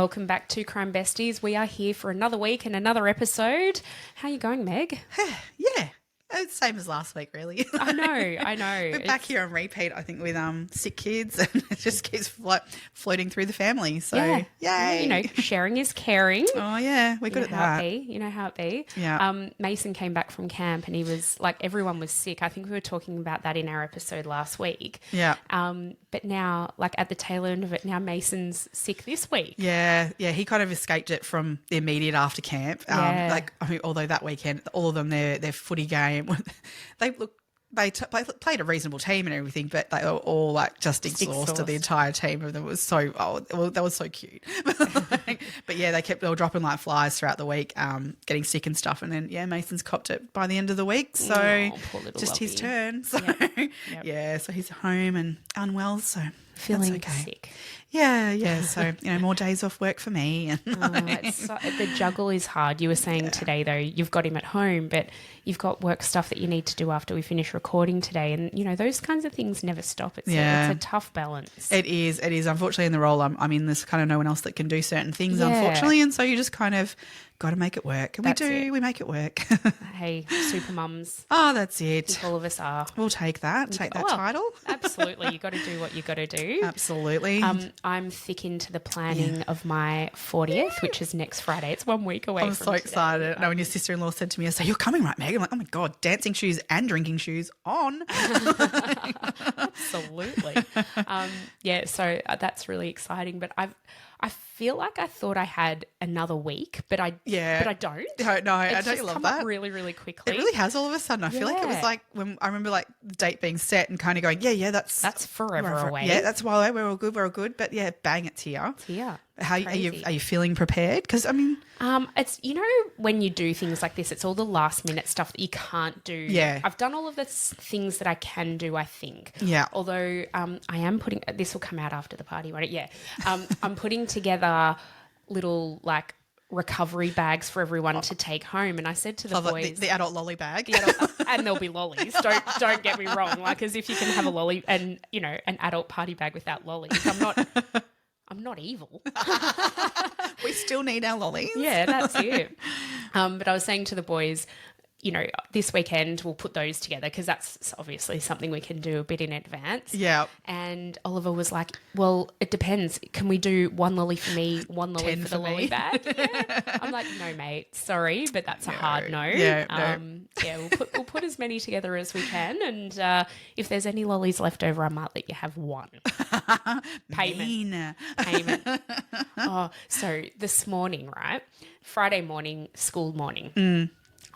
Welcome back to Crime Besties. We are here for another week and another episode. How are you going, Meg? Yeah. It's the same as last week, really. I know. We're back here on repeat, I think, with sick kids, and it just keeps floating through the family. So, yay. You know, sharing is caring. Oh, yeah. We're good at that. You know how it be. Yeah. Mason came back from camp and he was like, everyone was sick. I think we were talking about that in our episode last week. Yeah. But now, like at the tail end of it, now Mason's sick this week. Yeah. He kind of escaped it from the immediate after camp. Although that weekend, all of them, their footy game, they played a reasonable team and everything, but they were all like just exhausted. The entire team of them was that was so cute. But yeah, they were dropping like flies throughout the week, getting sick and stuff. And then Mason's copped it by the end of the week. So just his turn. So Yep. So he's home and unwell. So feeling that's okay. sick. Yeah. So, more days off work for me. The juggle is hard. You were saying today, though, you've got him at home, but you've got work stuff that you need to do after we finish recording today. And, those kinds of things never stop. It's a tough balance. It is. Unfortunately, in the role I'm in, there's kind of no one else that can do certain things, unfortunately. And so you just kind of got to make it work. And we make it work. Hey, super mums. Oh, that's it. I think all of us are. We'll take that. Take that title. Absolutely. You got to do what you got to do. Absolutely. I'm thick into the planning of my 40th, which is next Friday. It's 1 week away. I'm so excited. When your sister-in-law said to me, I said, "You're coming, right, Meg?" I'm like, "Oh my God, dancing shoes and drinking shoes on." Absolutely. So that's really exciting. But I feel like I thought I had another week, but I don't. No, I don't love that. Really, really quickly. It really has all of a sudden. I feel like it was like when I remember like the date being set and kind of going, that's forever away. Yeah, that's why we're all good. But yeah, bang, it's here. It's here. How are you feeling prepared? Because it's when you do things like this, it's all the last minute stuff that you can't do. Yeah, I've done all of the things that I can do, I think. Yeah. Although I am putting this will come out after the party, won't it? Yeah. I'm putting together little like recovery bags for everyone to take home, and I said to the boys, the adult lolly bag, and there'll be lollies. Don't get me wrong, like as if you can have a lolly and an adult party bag without lollies. I'm not evil. We still need our lollies. Yeah, that's it. But I was saying to the boys, this weekend we'll put those together because that's obviously something we can do a bit in advance. Yeah. And Oliver was like, well, it depends. Can we do one lolly for me, one lolly for the lolly bag? Yeah. I'm like, no, mate, sorry, but that's a hard no. Yeah, we'll put as many together as we can. And if there's any lollies left over, I might let you have one. Payment. So this morning, right? Friday morning, school morning.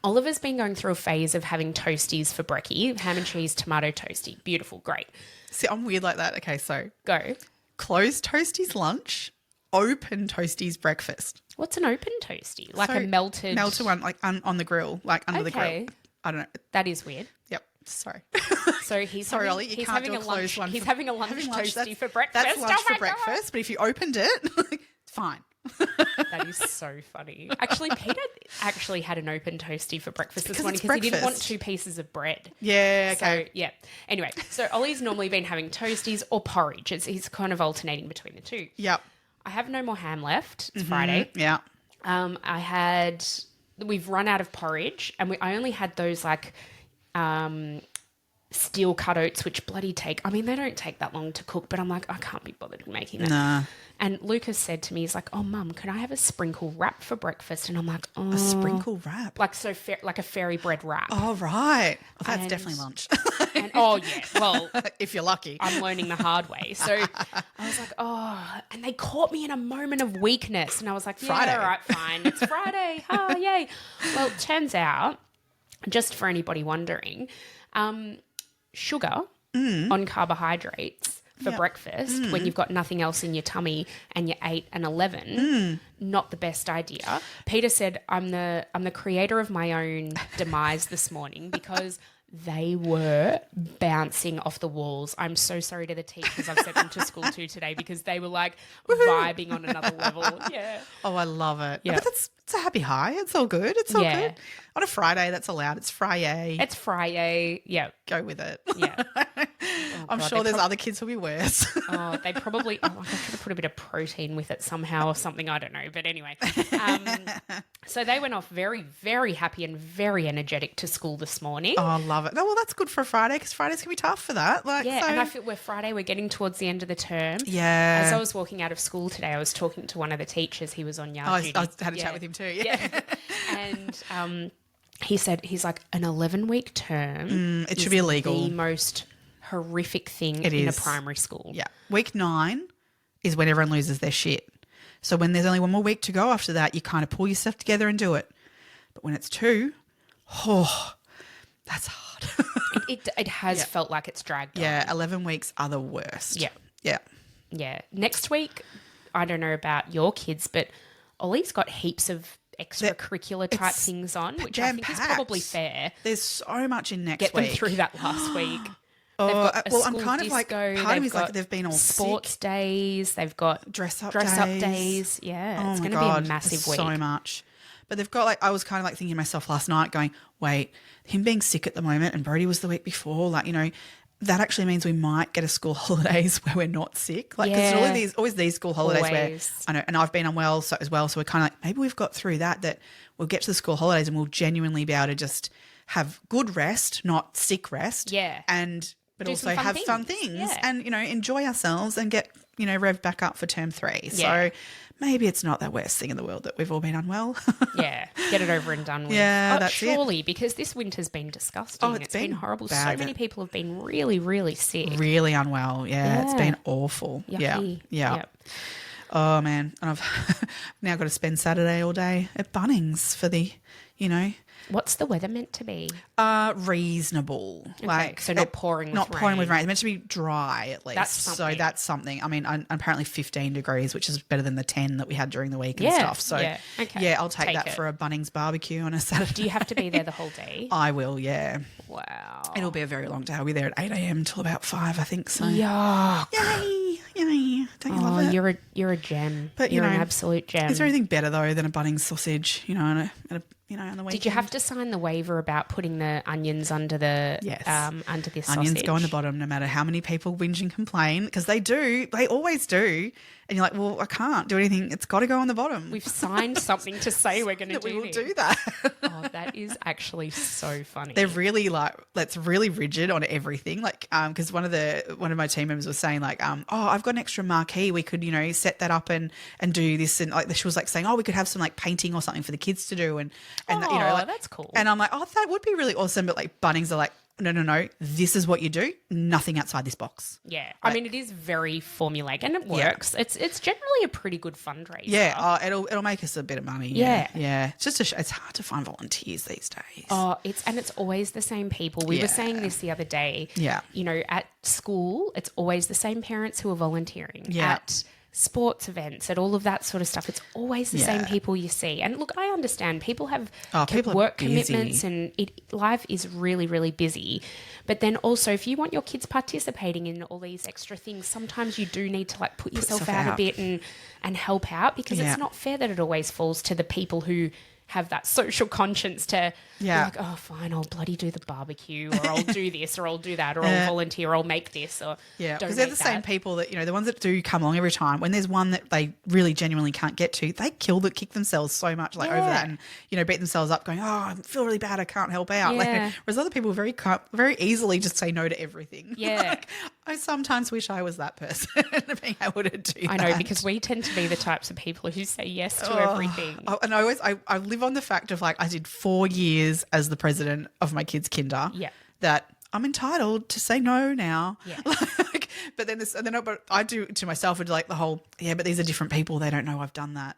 Oliver's been going through a phase of having toasties for brekkie, ham and cheese, tomato toasty. Beautiful, great. See, I'm weird like that. Okay, so go. Closed toasties lunch, open toasties breakfast. What's an open toasty? Like a melted one, like on the grill, like under the grill. I don't know. That is weird. Yep. Sorry. So he's sorry, having, Ollie. You he's can't having do a closed one. He's having a lunch toasty for breakfast. That's lunch for breakfast. But if you opened it, fine. That is so funny. Actually, Peter actually had an open toasty for breakfast this morning because he didn't want 2 pieces of bread. Yeah, okay. So, yeah. Anyway, so Ollie's normally been having toasties or porridge. He's kind of alternating between the two. Yep. I have no more ham left. It's Friday. Yeah. We've run out of porridge and I only had those like steel cut oats, which bloody they don't take that long to cook, but I'm like, I can't be bothered making that. Nah. And Lucas said to me, he's like, oh, Mum, can I have a sprinkle wrap for breakfast? And I'm like, oh. A sprinkle wrap? Like like a fairy bread wrap. Oh, right. Oh, that's definitely lunch. Oh, yeah. Well. If you're lucky. I'm learning the hard way. So I was like, oh. And they caught me in a moment of weakness. And I was like, Friday. Yeah, all right, fine. It's Friday. Oh, yay. Well, it turns out, just for anybody wondering, sugar on carbohydrates for breakfast when you've got nothing else in your tummy and you're 8 and 11, not the best idea. Peter said, I'm the creator of my own demise this morning because they were bouncing off the walls. I'm so sorry to the teachers I've sent them to school to today because they were like vibing on another level. Yeah. Oh, I love it. Yeah. But it's a happy high. It's all good. It's all good. On a Friday, that's allowed. It's Friday. It's Friday. Yeah. Go with it. Yeah. I'm sure there's other kids who'll be worse. They probably, I should have put a bit of protein with it somehow or something. I don't know. But anyway, so they went off very, very happy and very energetic to school this morning. Oh, I love it. No, well, that's good for a Friday because Fridays can be tough for that. And I feel we're getting towards the end of the term. Yeah. As I was walking out of school today, I was talking to one of the teachers. He was on yard duty. I had a chat with him too. Yeah. And he said, he's like, an 11-week term. It should be illegal. The most horrific thing in a primary school. Yeah. Week 9 is when everyone loses their shit. So when there's only one more week to go after that, you kind of pull yourself together and do it. But when it's 2, that's hard. It has felt like it's dragged on. Yeah, 11 weeks are the worst. Yeah. Yeah. Yeah. Next week, I don't know about your kids, but Ollie's got heaps of extracurricular type things on, which I think is probably fair. There's so much in next week. Get them through that last week. I'm kind of like, part of me is like they've been all sports sick. days. They've got dress up days. Yeah, it's going to be a massive week. So much. But they've got I was kind of like thinking to myself last night going, wait, him being sick at the moment and Brody was the week before, that actually means we might get a school holidays where we're not sick. There's always these school holidays where I know, and I've been unwell so we're kind of like, maybe we've got through that we'll get to the school holidays and we'll genuinely be able to just have good rest, not sick rest. Yeah. But also have fun things and, enjoy ourselves and get, revved back up for term 3. Yeah. So maybe it's not the worst thing in the world that we've all been unwell. Yeah. Get it over and done with. Yeah, that's surely, because this winter's been disgusting. Oh, it's been horrible. Bad. So many people have been really, really sick. Really unwell. Yeah. It's been awful. Yucky. Yeah. Yep. Oh, man. And I've now got to spend Saturday all day at Bunnings for the, What's the weather meant to be? Reasonable. Okay, so not pouring with rain. Not pouring with rain. It's meant to be dry at least. That's something. So that's something. I mean, apparently 15 degrees, which is better than the 10 that we had during the week and stuff. So, I'll take that for a Bunnings barbecue on a Saturday. Do you have to be there the whole day? I will, yeah. Wow. It'll be a very long day. I'll be there at 8 a.m. till about 5, I think. So. Yuck. Yay. Don't you love it? You're a gem. But, you're an absolute gem. Is there anything better, though, than a Bunnings sausage, on the weekend? Did you have to sign the waiver about putting the onions under the under this sausage? Onions go on the bottom no matter how many people whinge and complain, because they do. They always do. And you're like, well, I can't do anything. It's got to go on the bottom. We've signed something to say we're going to do we will do that. Oh, that is actually so funny. They're really that's really rigid on everything. Because one of my team members was saying I've got an extra marquee. We could, set that up and do this. And she was saying, we could have some painting or something for the kids to do. And that's cool. And I'm like, that would be really awesome. But Bunnings are like, no, this is what you do. Nothing outside this box. Yeah. I mean, it is very formulaic and it works. Yeah. It's generally a pretty good fundraiser. Yeah. It'll make us a bit of money. Yeah. Yeah. It's just it's hard to find volunteers these days. Oh, it's always the same people. We were saying this the other day. Yeah. At school, it's always the same parents who are volunteering. Yeah. At sports events, at all of that sort of stuff, it's always the same people you see. And look, I understand people have work commitments and life is really, really busy. But then also, if you want your kids participating in all these extra things, sometimes you do need to put yourself out a bit and help out, because it's not fair that it always falls to the people who have that social conscience to be like, oh, fine, I'll bloody do the barbecue, or I'll do this, or I'll do that, or I'll volunteer, or I'll make this, or because they're the same people that, the ones that do come along every time. When there's one that they really genuinely can't get to, they kick themselves so much over that and, beat themselves up going, oh, I feel really bad, I can't help out. Yeah. Whereas other people very easily just say no to everything. Yeah. I sometimes wish I was that person being able to do that. I know, because we tend to be the types of people who say yes to everything. And I live on the fact of I did 4 years as the president of my kids' kinder. Yeah. That I'm entitled to say no now. Yeah. But I do to myself the whole, but these are different people. They don't know I've done that.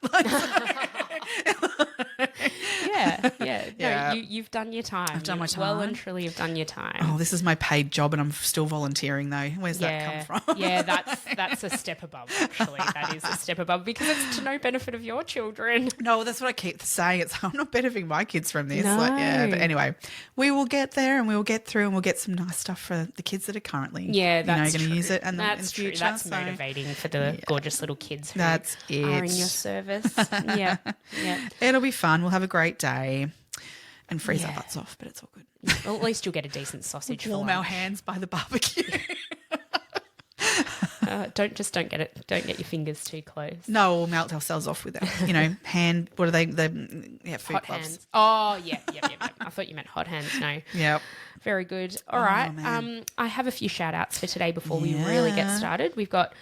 No, you've done your time. I've done my time. Well and truly, you've done your time. Oh, this is my paid job and I'm still volunteering though. Where's that come from? Yeah, that's a step above, actually. That is a step above, because it's to no benefit of your children. No, that's what I keep saying. I'm not benefiting my kids from this. No. But anyway, we will get there and we will get through and we'll get some nice stuff for the kids that are currently going to use it and that's in the future. That's motivating for the gorgeous little kids who are in your service. Yeah. It'll be fun. We'll have a great day and freeze our butts off, but it's all good. Well, at least you'll get a decent sausage. Warm our hands by the barbecue. Don't get your fingers too close. No, we'll melt ourselves off with that. Hand. What are they? Food Hot gloves. hands. Oh, yeah. I thought you meant hot hands. No. Yep. Very good. All right. Man. I have a few shout outs for today before we really get started. We've got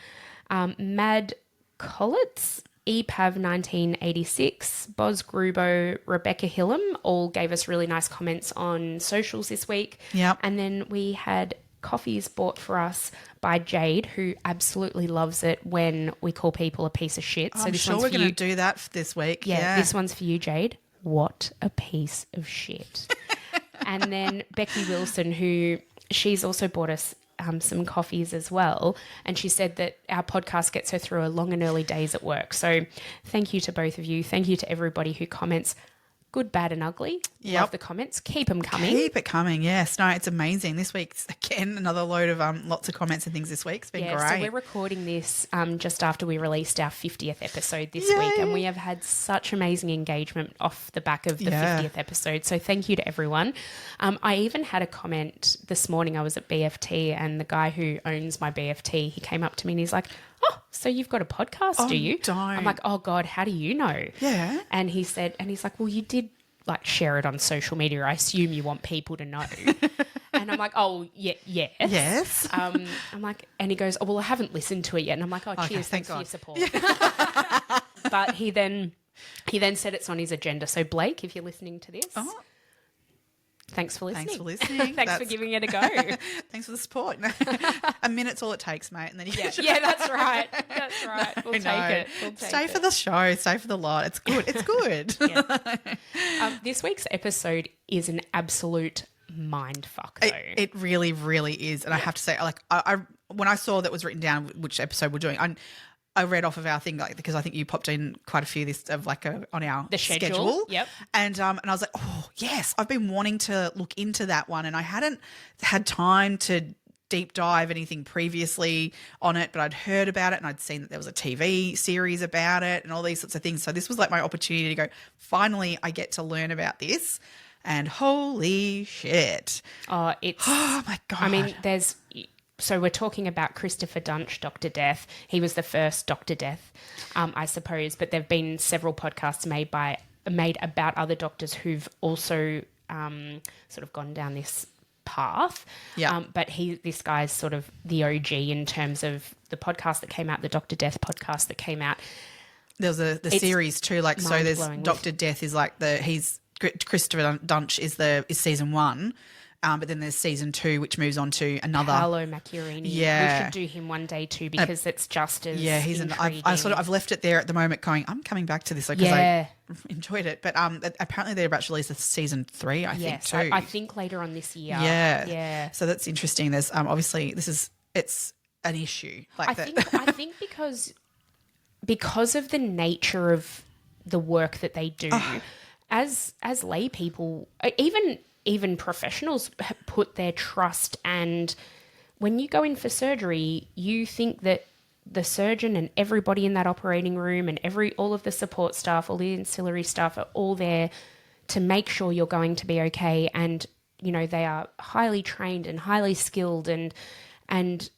Mad Collitz, EPAV 1986, Boz Grubo, Rebecca Hillam all gave us really nice comments on socials this week. Yep. And then we had coffees bought for us by Jade, who absolutely loves it when we call people a piece of shit. So I'm this sure one's we're for going you. to do that this week. Yeah, this one's for you, Jade. What a piece of shit. And then Becky Wilson, who she's also bought us some coffees as well. And she said that our podcast gets her through a long and early days at work. So thank you to both of you. Thank you to everybody who comments. Good, bad and ugly. Yep. Love the comments. Keep them coming. Keep it coming. Yes. No, it's amazing. This week's, again, another load of lots of comments and things this week. It's been great. So we're recording this just after we released our 50th episode this week, and we have had such amazing engagement off the back of the 50th episode. So thank you to everyone. I even had a comment this morning. I was at BFT, and the guy who owns my BFT, he came up to me and he's like, "Oh, so you've got a podcast, do you?" Don't. I'm like, "Oh God, how do you know?" Yeah. And he's like, "Well, you did like share it on social media. I assume you want people to know." And I'm like, "Oh, yeah, yes." Yes. I'm like, and he goes, "Oh, well, I haven't listened to it yet." And I'm like, "Oh, Okay, cheers, thanks for God. your support." But he then said it's on his agenda. So Blake, if you're listening to this, thanks for listening. Thanks for listening. Thanks for giving it a go. Thanks for the support. A minute's all it takes, mate. And then you Yeah, that's right. That's right. We'll take it. Stay for the show. Stay for the lot. It's good. It's good. This week's episode is an absolute mind fuck, though. It really, really is. And I have to say, like, I when I saw that was written down which episode we're doing, I read off of our thing, like, because I think you popped in quite a few this of like on our the schedule. Yep. And I was like, oh yes, I've been wanting to look into that one, and I hadn't had time to deep dive anything previously on it, but I'd heard about it and I'd seen that there was a TV series about it and all these sorts of things. So this was like my opportunity to go, finally, I get to learn about this. And holy shit. Oh my God. I mean, so we're talking about Christopher Duntsch, Dr. Death. He was the first Dr. Death, I suppose, but there've been several podcasts made about other doctors who've also sort of gone down this path. Yeah. But this guy's sort of the OG in terms of the podcast that came out, the Dr. Death podcast that came out. There's the series too, like, so there's Dr. Death is like Christopher Duntsch is season 1. But then there's season 2, which moves on to another. Paolo Macchiarini. Yeah. We should do him one day too, because it's just as intriguing. I've left it there at the moment going, I'm coming back to this because I enjoyed it. But apparently they're about to release a season 3, I think, too. I think later on this year. Yeah. Yeah. So that's interesting. There's obviously it's an issue. Like I think because of the nature of the work that they do, as lay people, even professionals put their trust, and when you go in for surgery, you think that the surgeon and everybody in that operating room and all of the support staff, all the ancillary staff are all there to make sure you're going to be okay. And, you know, they are highly trained and highly skilled, and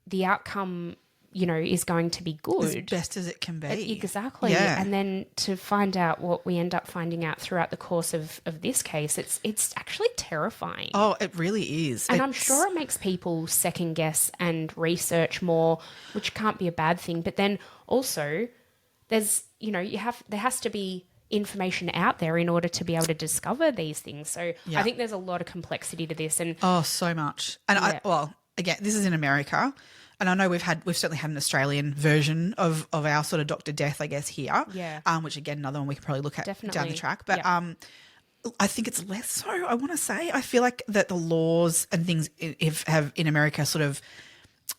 the outcome, you know, is going to be good. As best as it can be. Exactly. Yeah. And then to find out what we end up finding out throughout the course of this case, it's actually terrifying. Oh, it really is. And I'm sure it makes people second guess and research more, which can't be a bad thing. But then also there's, you know, there has to be information out there in order to be able to discover these things. So I think there's a lot of complexity to this. And so much. And again, this is in America. And I know we've certainly had an Australian version of our sort of Dr. Death, I guess, here. Yeah. Which, again, another one we could probably look at Definitely. down the track. But I think it's less so, I want to say. I feel like that the laws and things have in America sort of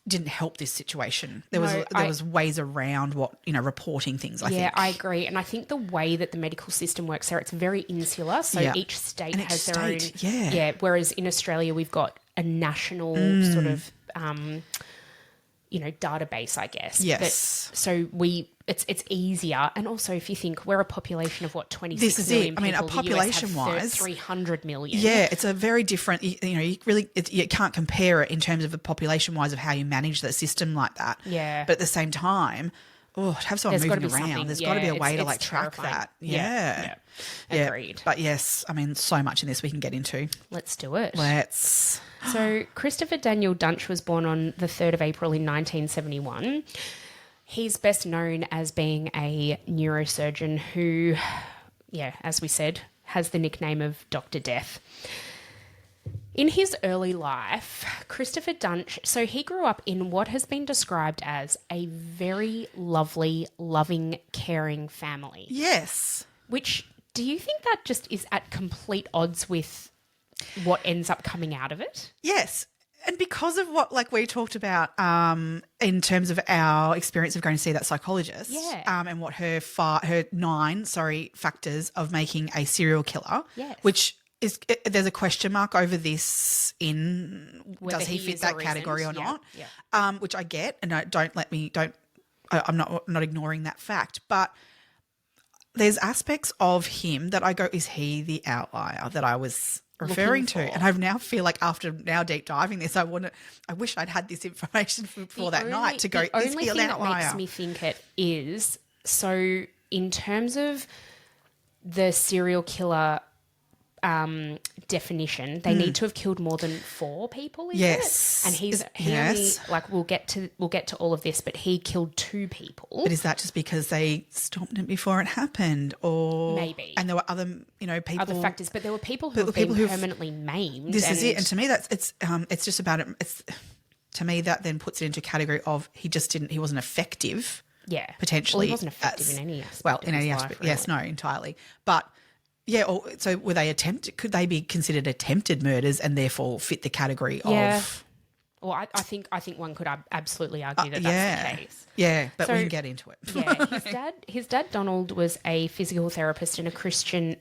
didn't help this situation. There was ways around reporting things, I think. Yeah, I agree. And I think the way that the medical system works there, it's very insular. So each state has their own. Yeah. Whereas in Australia, we've got a national sort of database, I guess. Yes. So it's easier. And also, if you think we're a population of 26 this is million it. I mean, people, a population-wise, 300 million. Yeah, it's a very different. You can't compare it in terms of a population-wise of how you manage the system like that. Yeah. But at the same time, to have someone moving around, there's got to be a way to track that. Yeah. Agreed. But yes, I mean, so much in this we can get into. Let's do it. Let's. So Christopher Daniel Dunsch was born on the 3rd of April in 1971. He's best known as being a neurosurgeon who, as we said, has the nickname of Dr. Death. In his early life, Christopher Duntsch, so he grew up in what has been described as a very lovely, loving, caring family. Yes. Which, do you think that just is at complete odds with what ends up coming out of it? Yes. And because of what, we talked about in terms of our experience of going to see that psychologist, and what her 9 factors of making a serial killer, which is there's a question mark over this in whether does he fit that category or not, which I get, and I'm not ignoring that fact, but there's aspects of him that I go, is he the outlier that I was referring to? And I now feel like after now deep diving this, I wish I'd had this information before that night to go, is he an outlier? The only thing that makes me think it is, so in terms of the serial killer definition, they need to have killed more than 4 people, is it? And he only, we'll get to all of this, but he killed 2 people. But is that just because they stopped it before it happened, or maybe? And there were other, people, other factors, but there were people who have been permanently maimed. This is it, and to me, it's just about it. To me, that then puts it into a category of he wasn't effective. Yeah, potentially. Well, he wasn't effective in any aspect. Well, in any aspect, really. Yes, no, entirely, but. Yeah, so were they attempted? Could they be considered attempted murders and therefore fit the category of? Well, I think one could absolutely argue that that's the case. Yeah, but we can get into it. Yeah, his dad Donald was a physical therapist and a Christian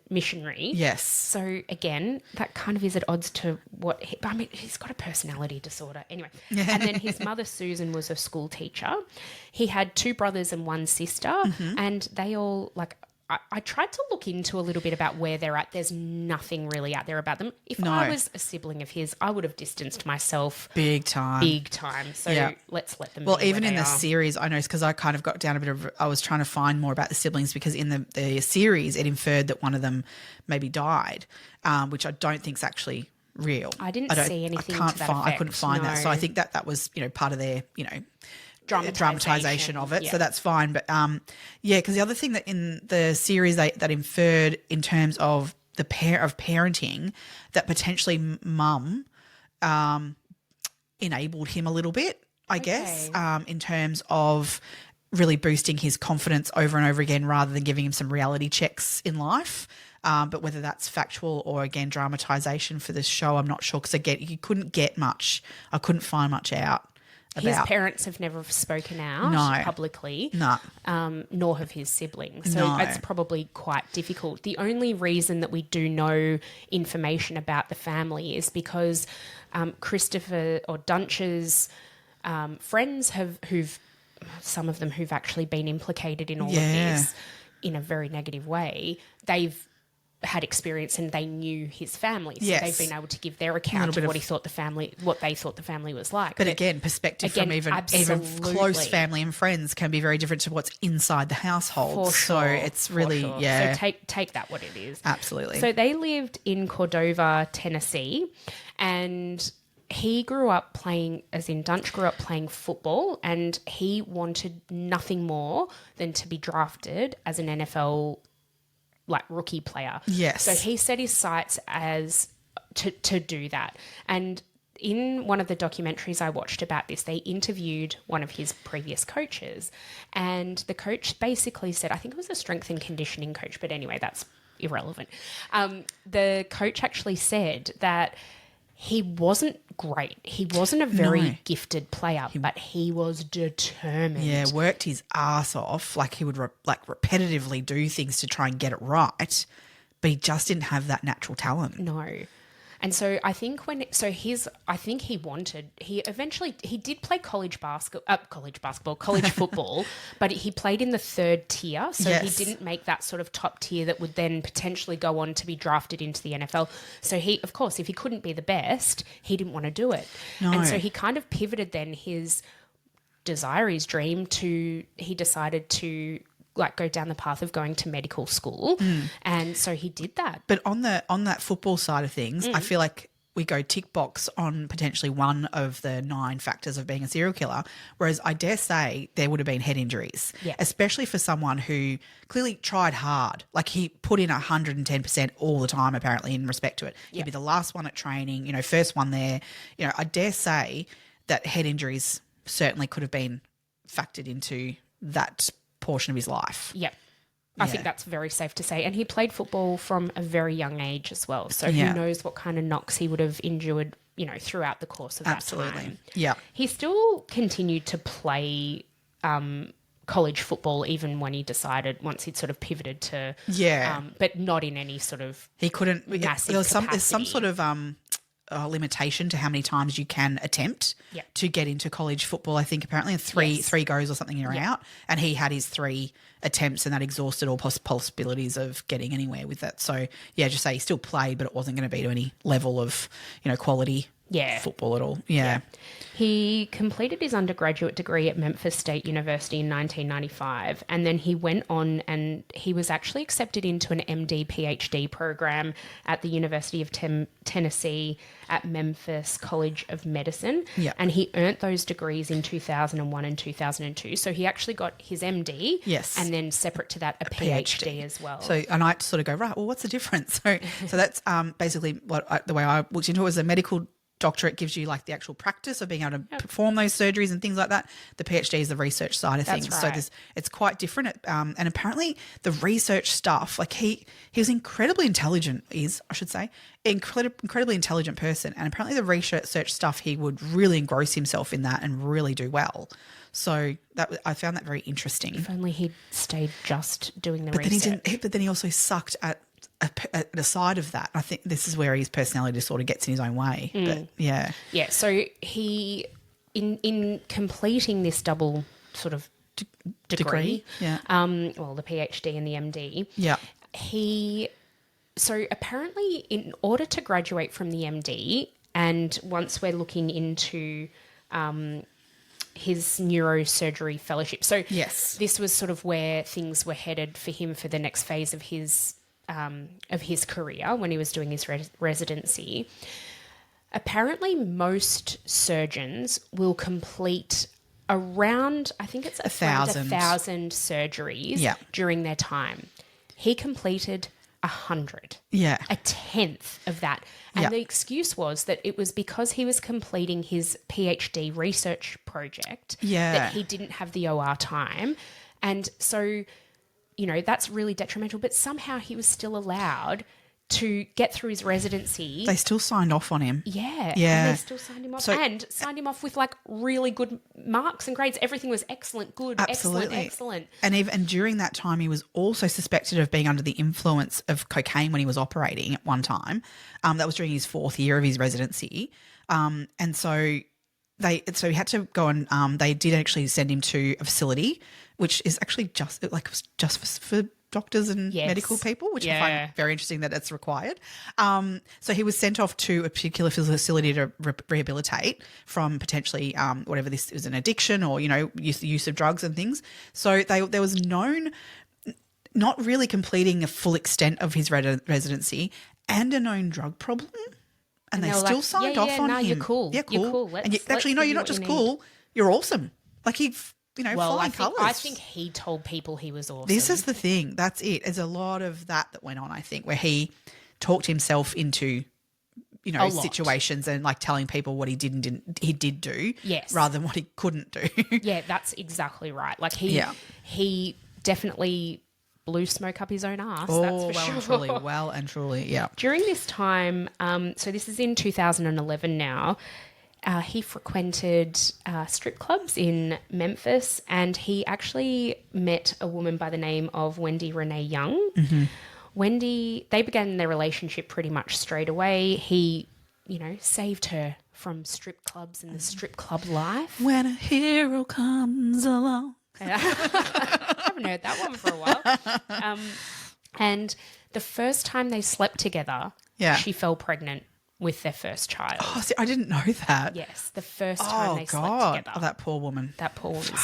missionary. Yes. So again, that kind of is at odds to what. He's got a personality disorder anyway. And then his mother Susan was a school teacher. He had 2 brothers and 1 sister, and they all I tried to look into a little bit about where they're at. There's nothing really out there about them. If I was a sibling of his, I would have distanced myself big time. So let's let them. Well, even in the series, I know because I kind of got down a bit of. I was trying to find more about the siblings because in the series it inferred that one of them maybe died, which I don't think is actually real. I didn't see anything. I couldn't find that. So I think that was part of their dramatization of it, so that's fine. But because the other thing that in the series that inferred in terms of the pair of parenting, that potentially mum enabled him a little bit, I guess, in terms of really boosting his confidence over and over again rather than giving him some reality checks in life. But whether that's factual or, again, dramatization for this show, I'm not sure because, again, you couldn't get much. I couldn't find much out. His parents have never spoken out publicly, nor have his siblings. So it's probably quite difficult. The only reason that we do know information about the family is because Christopher or Dunsch's friends some of them who've actually been implicated in all of this in a very negative way, they've had experience and they knew his family, so they've been able to give their account of what they thought the family was like. But again, perspective from even close family and friends can be very different to what's inside the household. So it's really So take that what it is. Absolutely. So they lived in Cordova, Tennessee, and he grew up playing, as in Dunch grew up playing football, and he wanted nothing more than to be drafted as an NFL rookie player. Yes. So he set his sights as to do that. And in one of the documentaries I watched about this, they interviewed one of his previous coaches, and the coach basically said, I think it was a strength and conditioning coach, but anyway, that's irrelevant. The coach actually said that he wasn't great. He wasn't a very gifted player, but he was determined. Yeah, worked his ass off. He would repetitively do things to try and get it right, but he just didn't have that natural talent. No. And so I think he eventually did play college football, but he played in the third tier. So he didn't make that sort of top tier that would then potentially go on to be drafted into the NFL. So he, of course, if he couldn't be the best, he didn't want to do it. No. And so he kind of pivoted then his desire, his dream he decided to go down the path of going to medical school. And so he did that. But on that football side of things, I feel like we go tick box on potentially one of the 9 factors of being a serial killer, whereas I dare say there would have been head injuries, especially for someone who clearly tried hard. Like he put in 110% all the time, apparently, in respect to it. He'd be the last one at training, first one there. I dare say that head injuries certainly could have been factored into that portion of his life. Yep. I think that's very safe to say. And he played football from a very young age as well. So who knows what kind of knocks he would have endured, throughout the course of that time. Yeah. He still continued to play college football even when he decided, once he'd sort of pivoted to but not in any sort of he couldn't massive there's some capacity. sort of limitation to how many times you can attempt to get into college football. I think apparently three goes or something, you're out. And he had his 3 attempts and that exhausted all possibilities of getting anywhere with that. So, just say he still played, but it wasn't going to be to any level of, quality football at all. Yeah. He completed his undergraduate degree at Memphis State University in 1995, and then he went on and he was actually accepted into an MD PhD program at the University of Tennessee at Memphis College of Medicine, and he earned those degrees in 2001 and 2002. So he actually got his MD, and then separate to that a PhD as well. So, and I sort of go, right, well, what's the difference? So that's basically the way I looked into it was a medical doctorate gives you like the actual practice of being able to perform those surgeries and things like that. The PhD is the research side of things. Right. So it's quite different. And apparently the research stuff, like he was incredibly intelligent, incredibly intelligent person. And apparently the research stuff, he would really engross himself in that and really do well. So I found that very interesting. If only he'd stayed just doing the research. But then he also sucked at a side of that. I think this is where his personality sort of gets in his own way. But so he in completing this double sort of degree, the PhD and the MD, so apparently in order to graduate from the MD, and once we're looking into his neurosurgery fellowship, so this was sort of where things were headed for him for the next phase of his career when he was doing his residency. Apparently most surgeons will complete around, I think it's 1,000 surgeries during their time. He completed 100. Yeah. A tenth of that. And the excuse was that it was because he was completing his PhD research project that he didn't have the OR time. And so, that's really detrimental. But somehow he was still allowed to get through his residency. They still signed off on him. Yeah. And they still signed him off. And signed him off with like really good marks and grades. Everything was excellent, good, excellent. And during that time, he was also suspected of being under the influence of cocaine when he was operating at one time. That was during his 4th year of his residency. And so he had to go and they did actually send him to a facility, which is actually just for doctors and medical people, which I find very interesting that it's required. So he was sent off to a particular facility to rehabilitate from potentially whatever this was, an addiction or, use of drugs and things. So there was known not really completing a full extent of his residency and a known drug problem. And they still signed off on him. You're cool. Yeah, cool. You're cool. You're not just cool. You're awesome. Like flying colours. I think he told people he was awesome. This is the thing. That's it. There's a lot of that went on, I think, where he talked himself into, situations and like telling people what he did do, rather than what he couldn't do. Yeah, that's exactly right. Like he definitely blew smoke up his own ass. That's for sure. Well and truly, yeah. During this time, so this is in 2011 now. He frequented strip clubs in Memphis, and he actually met a woman by the name of Wendy Renee Young. Wendy, they began their relationship pretty much straight away. He, saved her from strip clubs and the strip club life. When a hero comes along. I haven't heard that one for a while. And the first time they slept together, she fell pregnant with their first child. Oh, see, I didn't know that. Yes, the first time they slept together. Oh, that poor woman.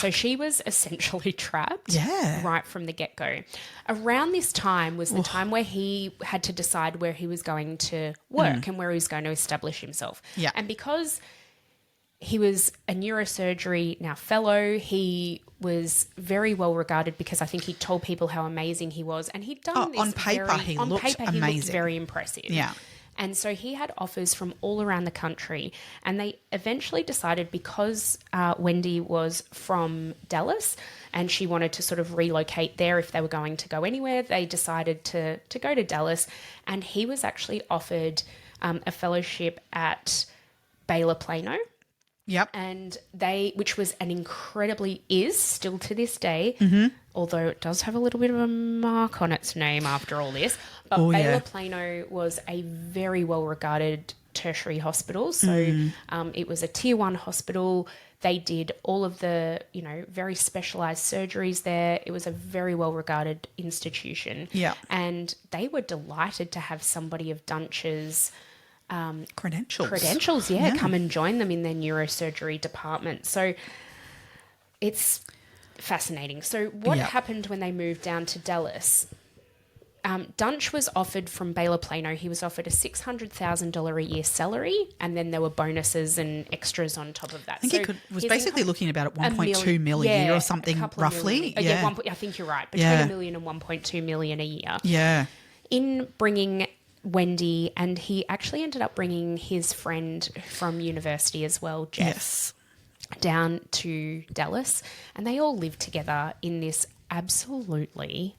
So she was essentially trapped right from the get-go. Around this time was the time where he had to decide where he was going to work and where he was going to establish himself. Yeah. And because he was a neurosurgery fellow, he was very well regarded because I think he told people how amazing he was. And he'd done this on paper, he looked amazing. He looked very impressive. Yeah. And so he had offers from all around the country, and they eventually decided, because Wendy was from Dallas and she wanted to sort of relocate there if they were going to go anywhere, they decided to go to Dallas, and he was actually offered a fellowship at Baylor Plano. Yep. And which was is still to this day, although it does have a little bit of a mark on its name after all this. But Baylor Plano was a very well-regarded tertiary hospital. So it was a tier 1 hospital. They did all of the, very specialised surgeries there. It was a very well-regarded institution. Yeah. And they were delighted to have somebody of Dunsch's credentials, come and join them in their neurosurgery department. So it's fascinating. So what happened when they moved down to Dallas? Dunch was offered from Baylor Plano. He was offered a $600,000 a year salary, and then there were bonuses and extras on top of that. I think he was basically looking about at 1.2 million a year or something, roughly. I think you're right. Between $1 million and $1.2 million a year. Yeah. In bringing Wendy, and he actually ended up bringing his friend from university as well, Jeff, down to Dallas, and they all lived together in this absolutely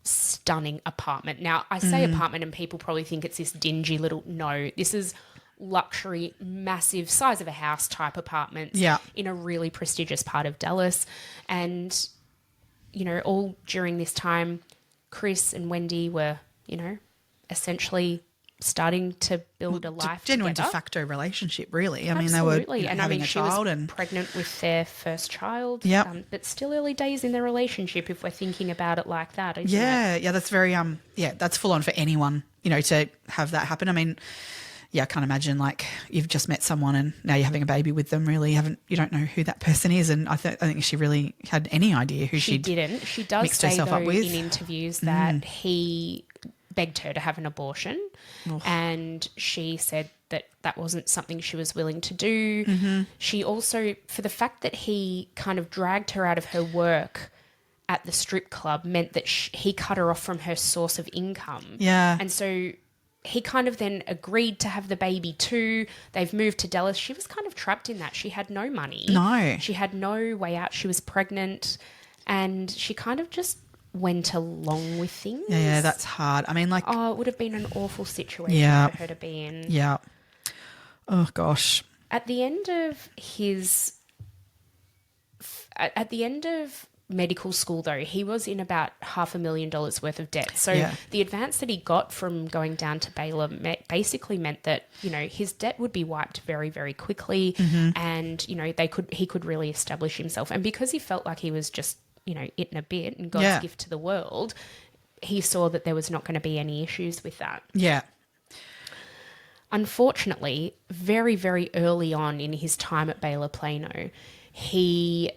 stunning apartment. Now, I say apartment and people probably think it's this dingy little, no, this is luxury, massive, size of a house type apartments in a really prestigious part of Dallas. And, all during this time, Chris and Wendy were, essentially starting to build a life genuine together. de facto relationship, really. I mean, Absolutely. they were having a child, was and pregnant with their first child. But still early days in their relationship, if we're thinking about it like that. Isn't it? Yeah, that's very that's full on for anyone, to have that happen. I mean, I can't imagine like you've just met someone and now you're having a baby with them. Really, you don't know who that person is, and I think she really had any idea who she didn't. She does mixed say herself though up with in interviews that he begged her to have an abortion, and she said that wasn't something she was willing to do. She also, for the fact that he kind of dragged her out of her work at the strip club, meant that he cut her off from her source of income. And so he kind of then agreed to have the baby too. They've moved to Dallas. She was kind of trapped in that. She had no money. No. She had no way out. She was pregnant, and she kind of just went along with things. Yeah, that's hard. I mean, like... Oh, it would have been an awful situation for her to be in. Yeah. Oh, gosh. At the end of medical school, though, he was in about $500,000 worth of debt. So the advance that he got from going down to Baylor basically meant that, his debt would be wiped very, very quickly, and, he could really establish himself. And because he felt like he was just, it in a bit and God's gift to the world, he saw that there was not going to be any issues with that. Yeah. Unfortunately, very, very early on in his time at Baylor Plano, he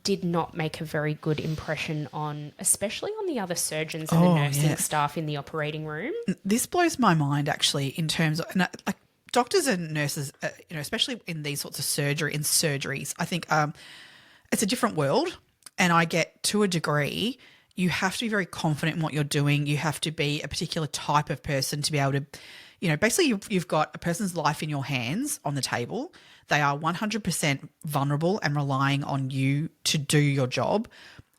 did not make a very good impression especially on the other surgeons and the nursing staff in the operating room. This blows my mind, actually, in terms of, like, doctors and nurses, especially in these sorts of surgeries, I think it's a different world. And I get, to a degree, you have to be very confident in what you're doing. You have to be a particular type of person to be able to, basically you've got a person's life in your hands on the table. They are 100% vulnerable and relying on you to do your job,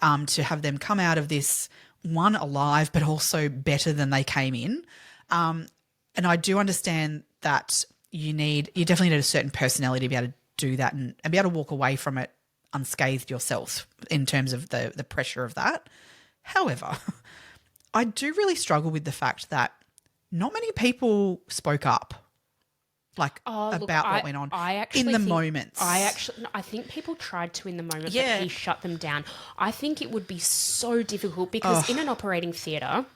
to have them come out of this, one, alive, but also better than they came in. And I do understand that you definitely need a certain personality to be able to do that and be able to walk away from it unscathed yourself in terms of the pressure of that. However, I do really struggle with the fact that not many people spoke up, about what went on in the moments. I think people tried to in the moment, but he shut them down. I think it would be so difficult because in an operating theatre,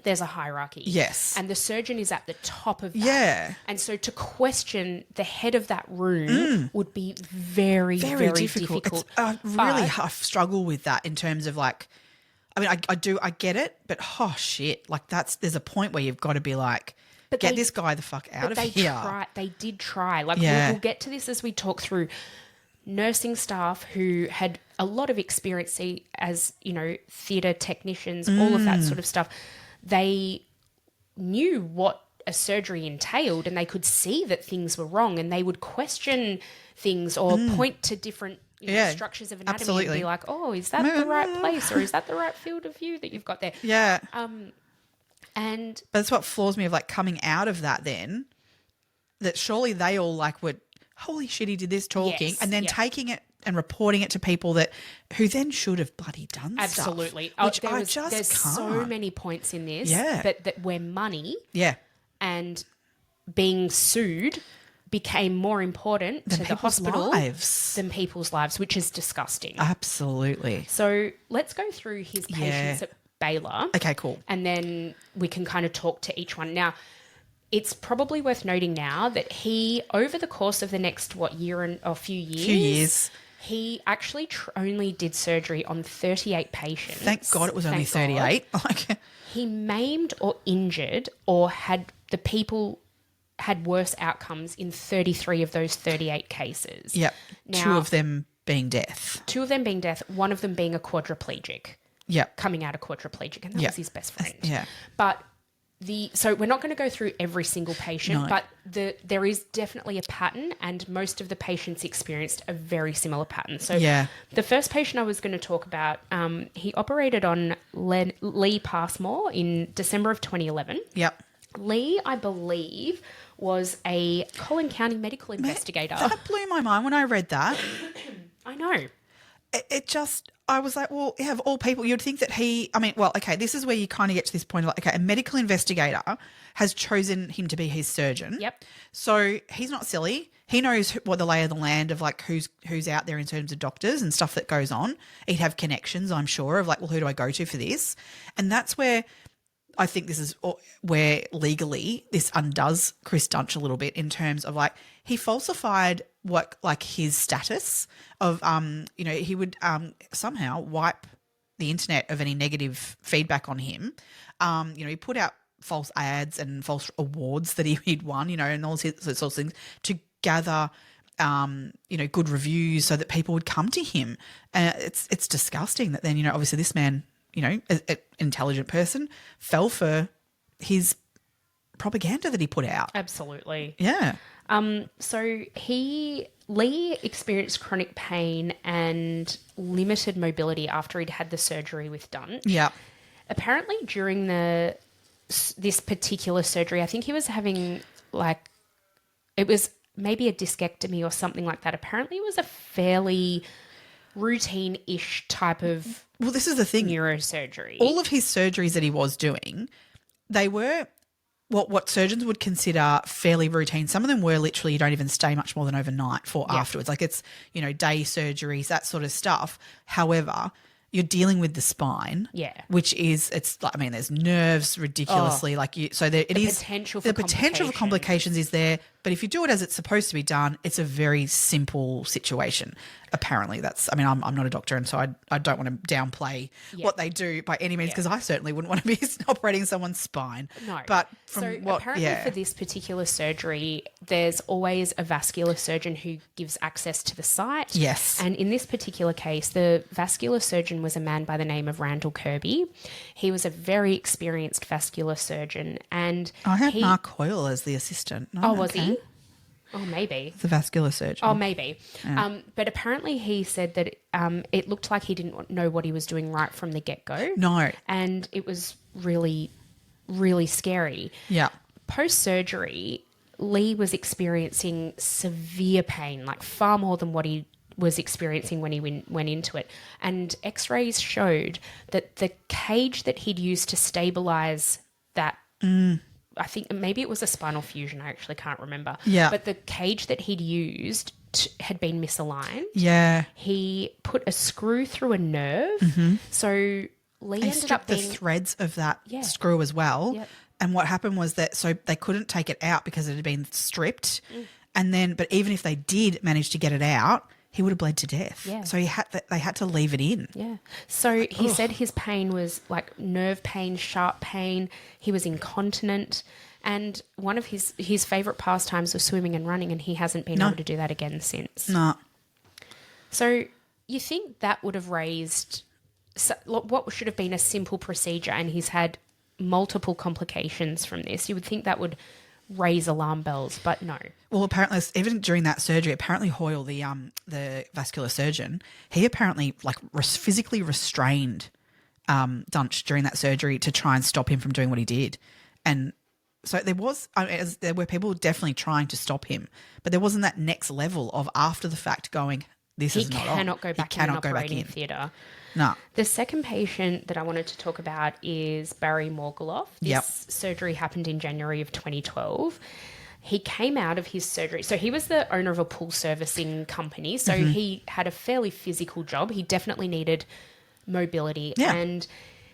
there's a hierarchy. Yes. And the surgeon is at the top of that. Yeah. And so to question the head of that room would be very, very difficult. I struggle with that in terms of I get it, but shit. There's a point where you've got to be get this guy the fuck out of here. They did try. We'll get to this as we talk through nursing staff who had a lot of experience as, theatre technicians, all of that sort of stuff. They knew what a surgery entailed and they could see that things were wrong and they would question things or point to different structures of anatomy and be like, oh, is that the right place or is that the right field of view that you've got there? Yeah. But that's what floors me of coming out of that then, that surely they all would, holy shit, he did this talking and then taking it and reporting it to people who then should have bloody done absolutely stuff. Which there's can't. So many points in this that where money and being sued became more important to the hospital than people's lives, which is disgusting. Absolutely. So let's go through his patients at Baylor. Okay, cool. And then we can kind of talk to each one. Now, it's probably worth noting now that he, over the course of the next, few years, he actually only did surgery on 38 patients. Thank God it was only 38. He maimed or injured or had worse outcomes in 33 of those 38 cases. Yep. Now, 2 of them being death. 2 of them being death, 1 of them being a quadriplegic. Yep. Coming out of quadriplegic, and that was his best friend. Yeah. But so we're not going to go through every single patient, but there is definitely a pattern, and most of the patients experienced a very similar pattern. So the first patient I was going to talk about, he operated on Lee Passmore in December of 2011. Yep. Lee, I believe, was a Collin County medical investigator. That blew my mind when I read that. I know. I was like, well, of all people, you'd think that this is where you kind of get to this point of a medical investigator has chosen him to be his surgeon. Yep. So he's not silly. He knows what the lay of the land of who's out there in terms of doctors and stuff that goes on. He'd have connections, I'm sure, of who do I go to for this? And that's where I think this is where legally this undoes Chris Duntsch a little bit in terms of he falsified his status of he would somehow wipe the internet of any negative feedback on him. He put out false ads and false awards that he'd won, and all sorts of things to gather good reviews so that people would come to him. It's disgusting that then obviously this man, an intelligent person, fell for his propaganda that he put out. Absolutely. Yeah. So Lee experienced chronic pain and limited mobility after he'd had the surgery with Dunch. Yeah. Apparently during this particular surgery, I think he was having it was maybe a discectomy or something like that. Apparently it was a fairly routine-ish type of this is the thing. Neurosurgery. All of his surgeries that he was doing, they were what surgeons would consider fairly routine. Some of them were literally you don't even stay much more than overnight for afterwards. It's, day surgeries, that sort of stuff. However, you're dealing with the spine, which is there's nerves ridiculously potential for complications is there. But if you do it as it's supposed to be done, it's a very simple situation. Apparently, I'm not a doctor, and so I don't want to downplay what they do by any means because I certainly wouldn't want to be operating someone's spine. No, but apparently for this particular surgery, there's always a vascular surgeon who gives access to the site. Yes, and in this particular case, the vascular surgeon was a man by the name of Randall Kirby. He was a very experienced vascular surgeon, and I had Mark Hoyle as the assistant. Was he? Oh, maybe. The vascular surgeon. Oh, maybe. Yeah. But apparently he said that it looked like he didn't know what he was doing right from the get-go. No. And it was really, really scary. Yeah. Post-surgery, Lee was experiencing severe pain, far more than what he was experiencing when he went into it. And x-rays showed that the cage that he'd used to stabilize that, I think maybe it was a spinal fusion, I actually can't remember. Yeah. But the cage that he'd used had been misaligned. Yeah. He put a screw through a nerve. So Lee He ended up stripped the being... threads of that screw as well. Yep. And what happened was that so they couldn't take it out because it had been stripped. And then, but even if they did manage to get it out, he would have bled to death. Yeah. So they had to leave it in. Yeah. So he said his pain was like nerve pain, sharp pain. He was incontinent. And one of his favourite pastimes was swimming and running, and he hasn't been able to do that again since. No. So you think that would have raised what should have been a simple procedure, and he's had multiple complications from this. You would think that would raise alarm bells, but no. Well, apparently, even during that surgery, apparently Hoyle, the vascular surgeon, he apparently physically restrained Dunch during that surgery to try and stop him from doing what he did. And so there were people definitely trying to stop him, but there wasn't that next level of after the fact going, this is not on. He cannot go back in an operating theatre. No. The second patient that I wanted to talk about is Barry Morgulov. This surgery happened in January of 2012. He came out of his surgery. So he was the owner of a pool servicing company. So he had a fairly physical job. He definitely needed mobility. Yeah. And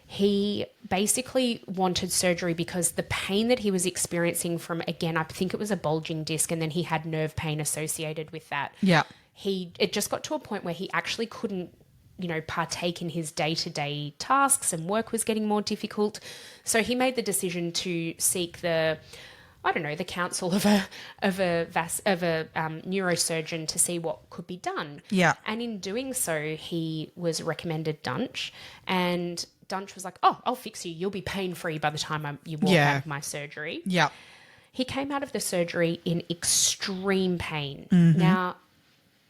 he basically wanted surgery because the pain that he was experiencing from, again, I think it was a bulging disc, and then he had nerve pain associated with that. Yeah. It just got to a point where he actually couldn't, partake in his day-to-day tasks, and work was getting more difficult. So he made the decision to seek the counsel of a neurosurgeon to see what could be done. Yeah. And in doing so, he was recommended Dunch, and Dunch was like, "Oh, I'll fix you. You'll be pain-free by the time you walk out of my surgery." Yeah. He came out of the surgery in extreme pain. Now,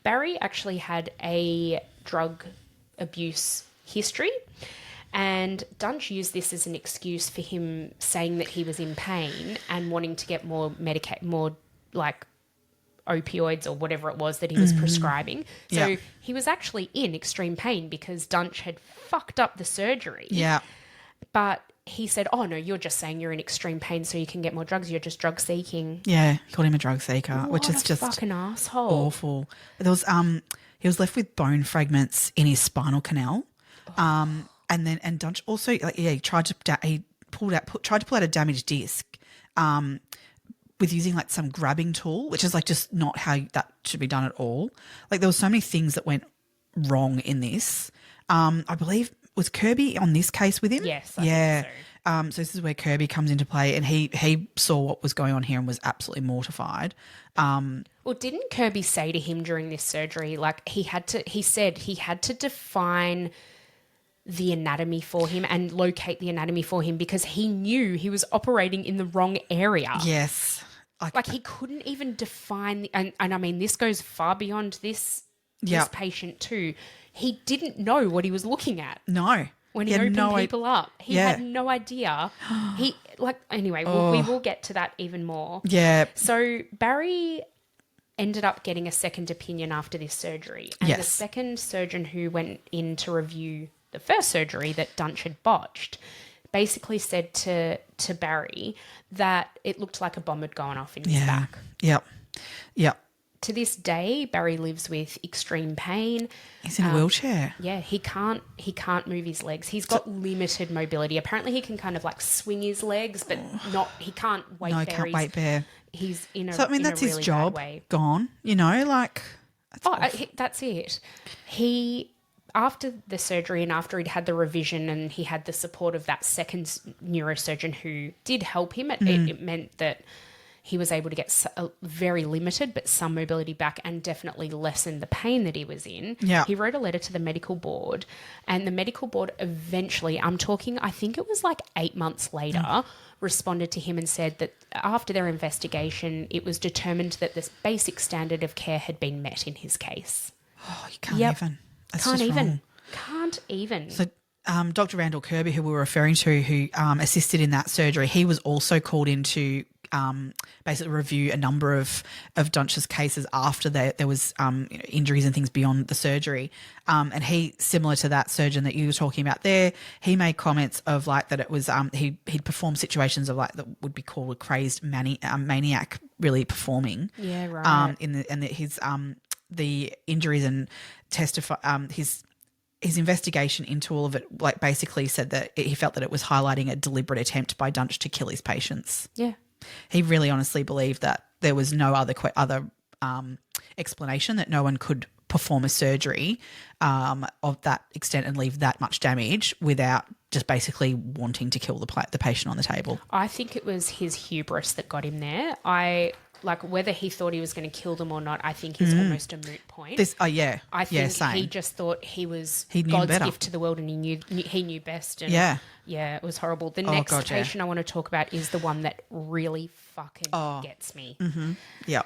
Barry actually had a drug abuse history, and Dunch used this as an excuse for him saying that he was in pain and wanting to get more opioids or whatever it was that he was prescribing. So he was actually in extreme pain because Dunch had fucked up the surgery. Yeah. But he said, "Oh no, you're just saying you're in extreme pain so you can get more drugs. You're just drug seeking." Yeah, he called him a drug seeker, which is What a just fucking asshole. awful. There was he was left with bone fragments in his spinal canal, and Dunch also he tried to pull out a damaged disc, with using some grabbing tool, which is just not how that should be done at all. There were so many things that went wrong in this. I believe was Kirby on this case with him? Yes, I think so. So this is where Kirby comes into play, and he saw what was going on here and was absolutely mortified. Well, didn't Kirby say to him during this surgery, he said he had to define the anatomy for him and locate the anatomy for him because he knew he was operating in the wrong area. Yes. He couldn't even define, and I mean, this goes far beyond this patient too. He didn't know what he was looking at. No. When he opened people up. He had no idea. Anyway, we will get to that even more. Yeah. So Barry ended up getting a second opinion after this surgery. And the second surgeon who went in to review the first surgery that Dunch had botched basically said to Barry that it looked like a bomb had gone off in his back. Yep. Yep. To this day, Barry lives with extreme pain. He's in a wheelchair. Yeah, he can't move his legs. He's got limited mobility. Apparently, he can kind of swing his legs, but he can't weight bear. No, can't weight bear. He's in a that's his really job. bad way. Gone. That's it. He, after the surgery and after he'd had the revision and he had the support of that second neurosurgeon who did help him, it meant that he was able to get very limited but some mobility back and definitely lessen the pain that he was in. Yeah. He wrote a letter to the medical board, and the medical board eventually, I think it was 8 months later, responded to him and said that after their investigation, it was determined that this basic standard of care had been met in his case. Oh, you can't even. That's Can't just even. wrong. Can't even. So Dr. Randall Kirby, who we were referring to, who assisted in that surgery, he was also called in to basically review a number of Dunsch's cases after there was injuries and things beyond the surgery. And he, similar to that surgeon that you were talking about there, he made comments of like that it was he'd performed situations of like that would be called a crazed maniac really performing. Yeah, right. The injuries and his investigation into all of it, like basically said that he felt that it was highlighting a deliberate attempt by Dunch to kill his patients. Yeah. He really honestly believed that there was no other explanation, that no one could perform a surgery of that extent and leave that much damage without just basically wanting to kill the patient on the table. I think it was his hubris that got him there. Like whether he thought he was going to kill them or not, I think is almost a moot point. I think he just thought he was God's gift to the world, and he knew best. And yeah, it was horrible. The next patient I want to talk about is the one that really fucking gets me. Mm-hmm. Yeah,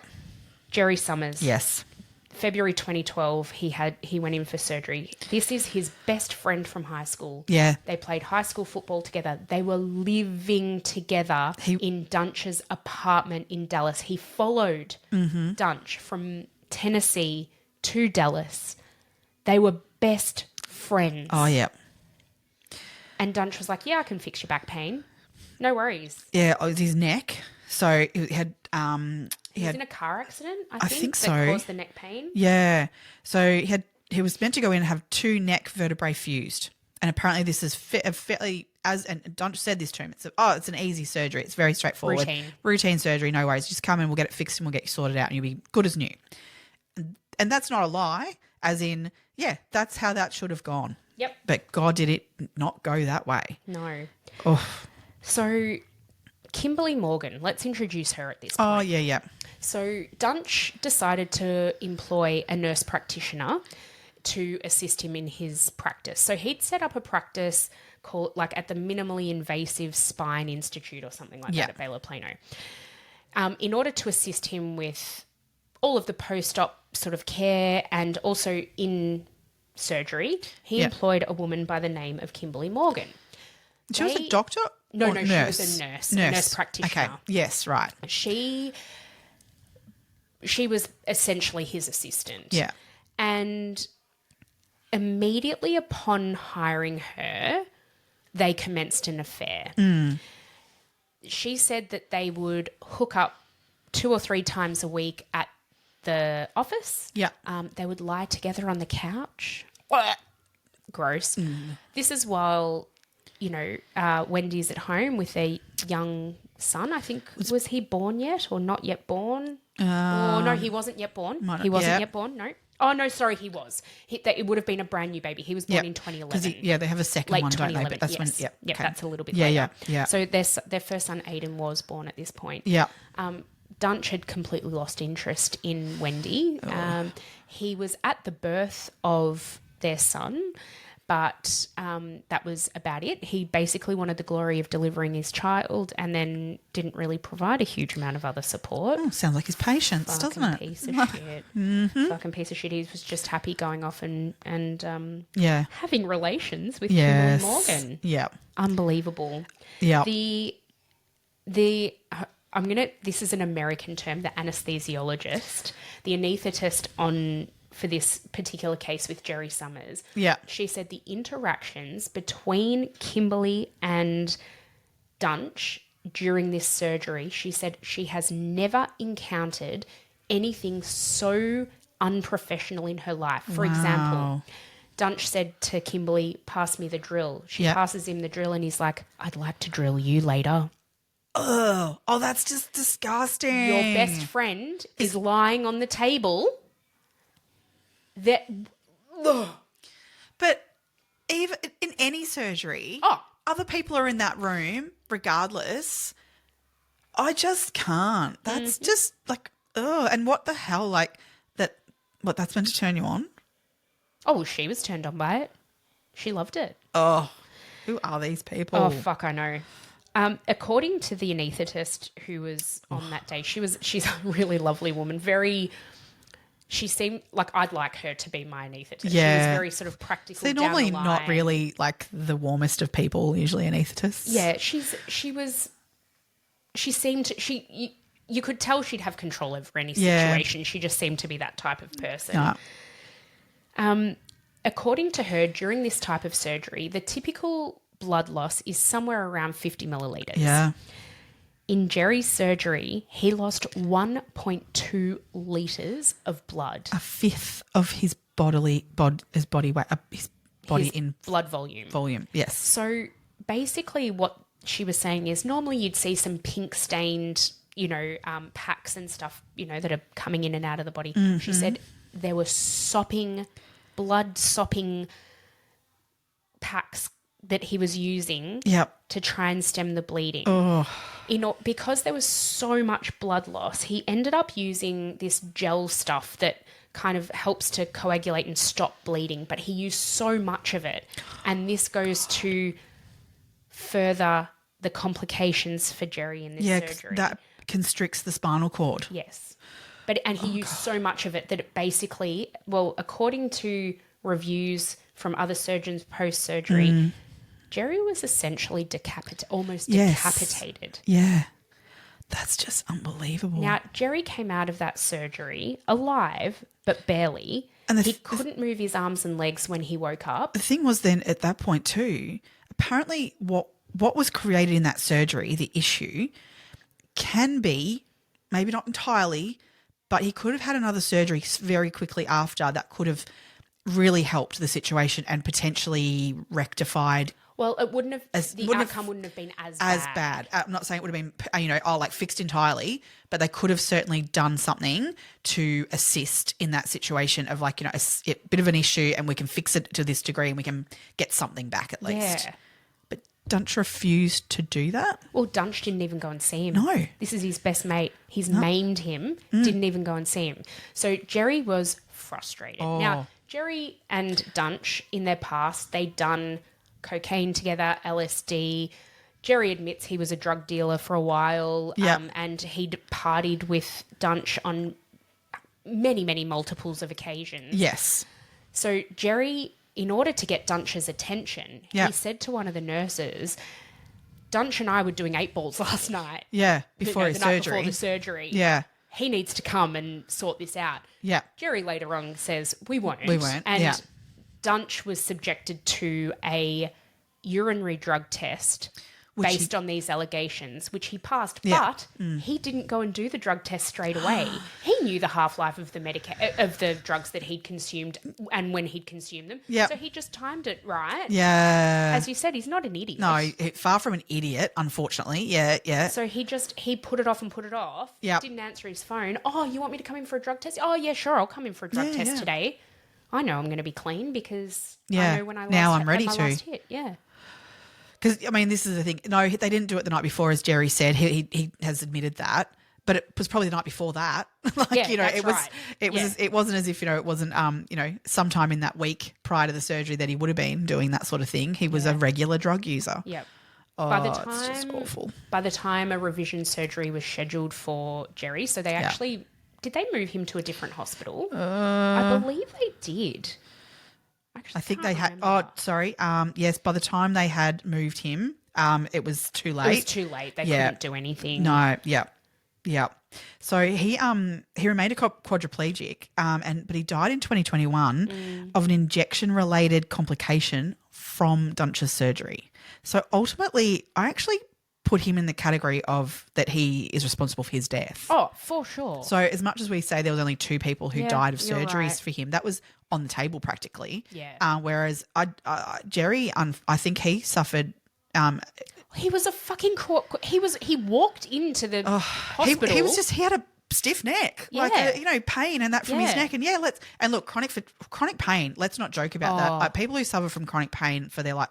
Jerry Summers. Yes. February 2012, he went in for surgery. This is his best friend from high school. Yeah. They played high school football together. They were living together in Dunch's apartment in Dallas. He followed Dunch from Tennessee to Dallas. They were best friends. Oh, yeah. And Dunch was like, yeah, I can fix your back pain. No worries. Yeah, it was his neck. So he had... he was in a car accident, I think so. That caused the neck pain. Yeah. So he was meant to go in and have 2 neck vertebrae fused. And apparently this is fairly, and Dunch said this to him, it's an easy surgery. It's very straightforward. Routine surgery, no worries. Just come in, we'll get it fixed and we'll get you sorted out and you'll be good as new. And that's not a lie, as in, yeah, that's how that should have gone. Yep. But God, did it not go that way? No. Oh. So Kimberly Morgan, let's introduce her at this point. Oh, yeah. So Dunch decided to employ a nurse practitioner to assist him in his practice. So he'd set up a practice called like at the Minimally Invasive Spine Institute or something like that at Baylor Plano. In order to assist him with all of the post-op sort of care and also in surgery, he employed a woman by the name of Kimberly Morgan. She was a doctor? No, nurse? She was a nurse practitioner. Okay, yes, right. She was essentially his assistant. Yeah. And immediately upon hiring her, they commenced an affair. Mm. She said that they would hook up 2 or 3 times a week at the office. Yeah. They would lie together on the couch. Gross. Mm. This is while, Wendy's at home with their young son. I think, was he born yet or not yet born? No, he wasn't yet born. He wasn't yet born, no. Oh, no, sorry, he was. It would have been a brand new baby. He was born in 2011. They have a second late one, 2011. don't they? But that's yes. when, that's a little bit later. Yeah. So their first son, Aiden, was born at this point. Yeah. Dunch had completely lost interest in Wendy. He was at the birth of their son, but that was about it. He basically wanted the glory of delivering his child and then didn't really provide a huge amount of other support. Oh, sounds like his patience, doesn't it? Piece of shit. Fucking piece of shit. He was just happy going off and having relations with Kimberly Morgan. Yeah. Unbelievable. Yeah. This is an American term, the anesthesiologist, the anaesthetist for this particular case with Jerry Summers. Yeah. She said the interactions between Kimberly and Dunch during this surgery, she said she has never encountered anything so unprofessional in her life. For example, Dunch said to Kimberly, pass me the drill. She passes him the drill and he's like, I'd like to drill you later. Oh, that's just disgusting. Your best friend is lying on the table. But even in any surgery, other people are in that room regardless. I just can't. That's just like, and what the hell, like that's meant to turn you on? Oh, well, she was turned on by it. She loved it. Oh, who are these people? Oh, fuck, I know. According to the anaesthetist who was on that day, she's a really lovely woman. She seemed like I'd like her to be my anaesthetist. Yeah. She was very sort of practical. They're normally not really like the warmest of people, usually anaesthetists. Yeah, she was she seemed to, you could tell she'd have control over any situation. She just seemed to be that type of person. No. According to her, during this type of surgery, the typical blood loss is somewhere around 50 millilitres. Yeah. In Jerry's surgery, he lost 1.2 litres of blood. A fifth of his body weight, his in blood volume. Volume, yes. So basically what she was saying is normally you'd see some pink stained, packs and stuff, that are coming in and out of the body. Mm-hmm. She said there were blood sopping packs that he was using to try and stem the bleeding. Oh. Because there was so much blood loss, he ended up using this gel stuff that kind of helps to coagulate and stop bleeding, but he used so much of it. And this goes to further the complications for Jerry in this surgery. That constricts the spinal cord. Yes. And he used so much of it that it basically, according to reviews from other surgeons post-surgery, Jerry was essentially almost decapitated. Yeah. That's just unbelievable. Now, Jerry came out of that surgery alive, but barely. And he couldn't move his arms and legs when he woke up. The thing was then at that point too, apparently what was created in that surgery, the issue, can be, maybe not entirely, but he could have had another surgery very quickly after that could have really helped the situation and potentially rectified. Well, it wouldn't have. The outcome wouldn't have been as bad. I'm not saying it would have been, fixed entirely, but they could have certainly done something to assist in that situation of a bit of an issue, and we can fix it to this degree, and we can get something back at least. Yeah. But Dunch refused to do that. Well, Dunch didn't even go and see him. No. This is his best mate. He's maimed him. Didn't even go and see him. So Jerry was frustrated. Oh. Now, Jerry and Dunch in their past, they'd done cocaine together, LSD. Jerry admits he was a drug dealer for a while, and he'd partied with Dunch on many, many multiples of occasions. Yes. So Jerry, in order to get Dunch's attention, he said to one of the nurses, Dunch and I were doing 8 balls last night. Yeah, before his surgery. Before the surgery. Yeah. He needs to come and sort this out. Yeah. Jerry later on says, we won't. And Dunch was subjected to a urinary drug test based on these allegations, which he passed, but he didn't go and do the drug test straight away. He knew the half-life of the drugs that he'd consumed and when he'd consumed them. Yep. So he just timed it right. Yeah. As you said, he's not an idiot. No, far from an idiot, unfortunately. Yeah. So he put it off and put it off. Yep. Didn't answer his phone. Oh, you want me to come in for a drug test? Oh, yeah, sure. I'll come in for a drug test today. I know I'm going to be clean because I know when I last hit. Yeah. Because, this is the thing. No, they didn't do it the night before, as Jerry said. He has admitted that. But it was probably the night before that. It wasn't as if, it wasn't, sometime in that week prior to the surgery that he would have been doing that sort of thing. He was a regular drug user. Yep. Oh, it's just awful. By the time a revision surgery was scheduled for Jerry, so they actually... Did they move him to a different hospital? I believe they did. I think they had. Oh, sorry. Yes, by the time they had moved him, it was too late. It was too late. They couldn't do anything. No. Yeah. So he remained a quadriplegic, but he died in 2021 of an injection-related complication from Dunsch's surgery. So ultimately, I actually put him in the category of that he is responsible for his death. Oh, for sure. So as much as we say there was only 2 people who died of surgeries for him, that was on the table practically. Yeah. Whereas Jerry, I think he suffered. He was a fucking. He walked into the hospital. He had a stiff neck, pain and that from his neck. And look, chronic pain. Let's not joke about that. People who suffer from chronic pain for their life,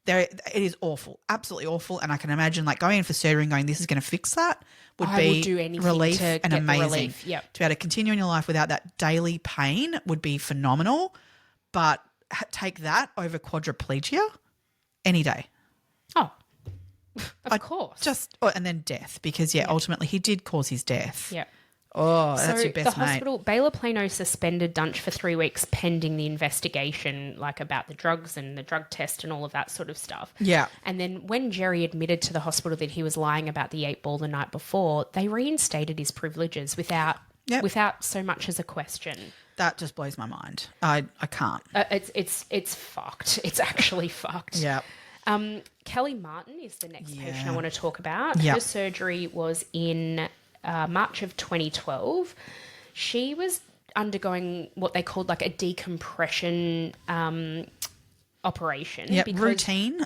it is awful, absolutely awful. And I can imagine going in for surgery and going, this is going to fix that would be relief and amazing. Yep. To be able to continue in your life without that daily pain would be phenomenal. But take that over quadriplegia any day. Oh, of course. And then death, because ultimately he did cause his death. Yeah. Oh, that's your best the mate. hospital, Baylor Plano suspended Dunch for 3 weeks pending the investigation, like about the drugs and the drug test and all of that sort of stuff. Yeah. And then when Jerry admitted to the hospital that he was lying about the 8-ball the night before, they reinstated his privileges without so much as a question. That just blows my mind. I can't. It's fucked. It's actually fucked. Yeah. Kelly Martin is the next patient I want to talk about. Yeah. Her surgery was in March of 2012. She was undergoing what they called like a decompression operation. Yep, routine.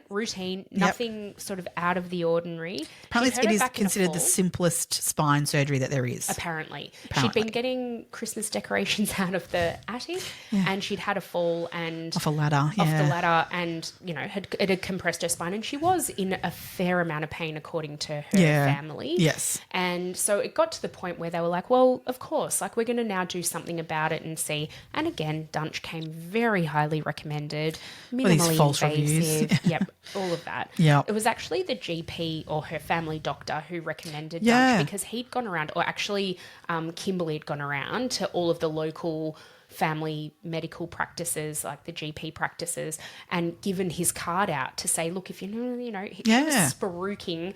Routine, nothing sort of out of the ordinary. Apparently it is considered the simplest spine surgery that there is. Apparently. She'd been getting Christmas decorations out of the attic and she'd had a fall and... Off a ladder, Off the ladder and, you know, it had compressed her spine and she was in a fair amount of pain according to her family. Yes. And so it got to the point where they were like, well, of course, like we're going to now do something about it and see. And again, Dunch came very highly recommended, minimally false invasive. reviews. Yep, all of that. Yep. It was actually the GP or her family doctor who recommended Dunch because he'd gone around, or actually Kimberly had gone around to all of the local family medical practices, like the GP practices, and given his card out to say, look, if he was spruiking,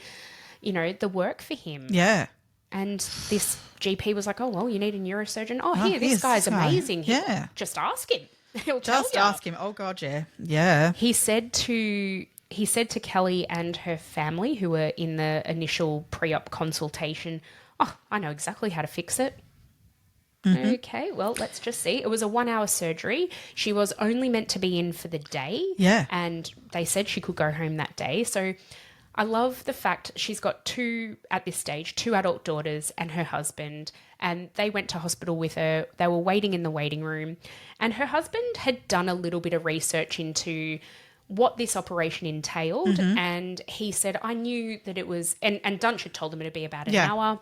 the work for him. Yeah. And this GP was like, oh, well, you need a neurosurgeon. Oh, here, this guy's amazing. Yeah. Just ask him. He'll Just ask him. Oh, God, yeah. Yeah. He said to Kelly and her family who were in the initial pre-op consultation, oh, I know exactly how to fix it. Mm-hmm. Okay, well, let's just see. It was a 1-hour surgery. She was only meant to be in for the day. Yeah. And they said she could go home that day. So I love the fact she's got two adult daughters and her husband, and they went to hospital with her. They were waiting in the waiting room, and her husband had done a little bit of research into what this operation entailed, and he said, I knew that it was, and Dunch had told them it'd be about an hour.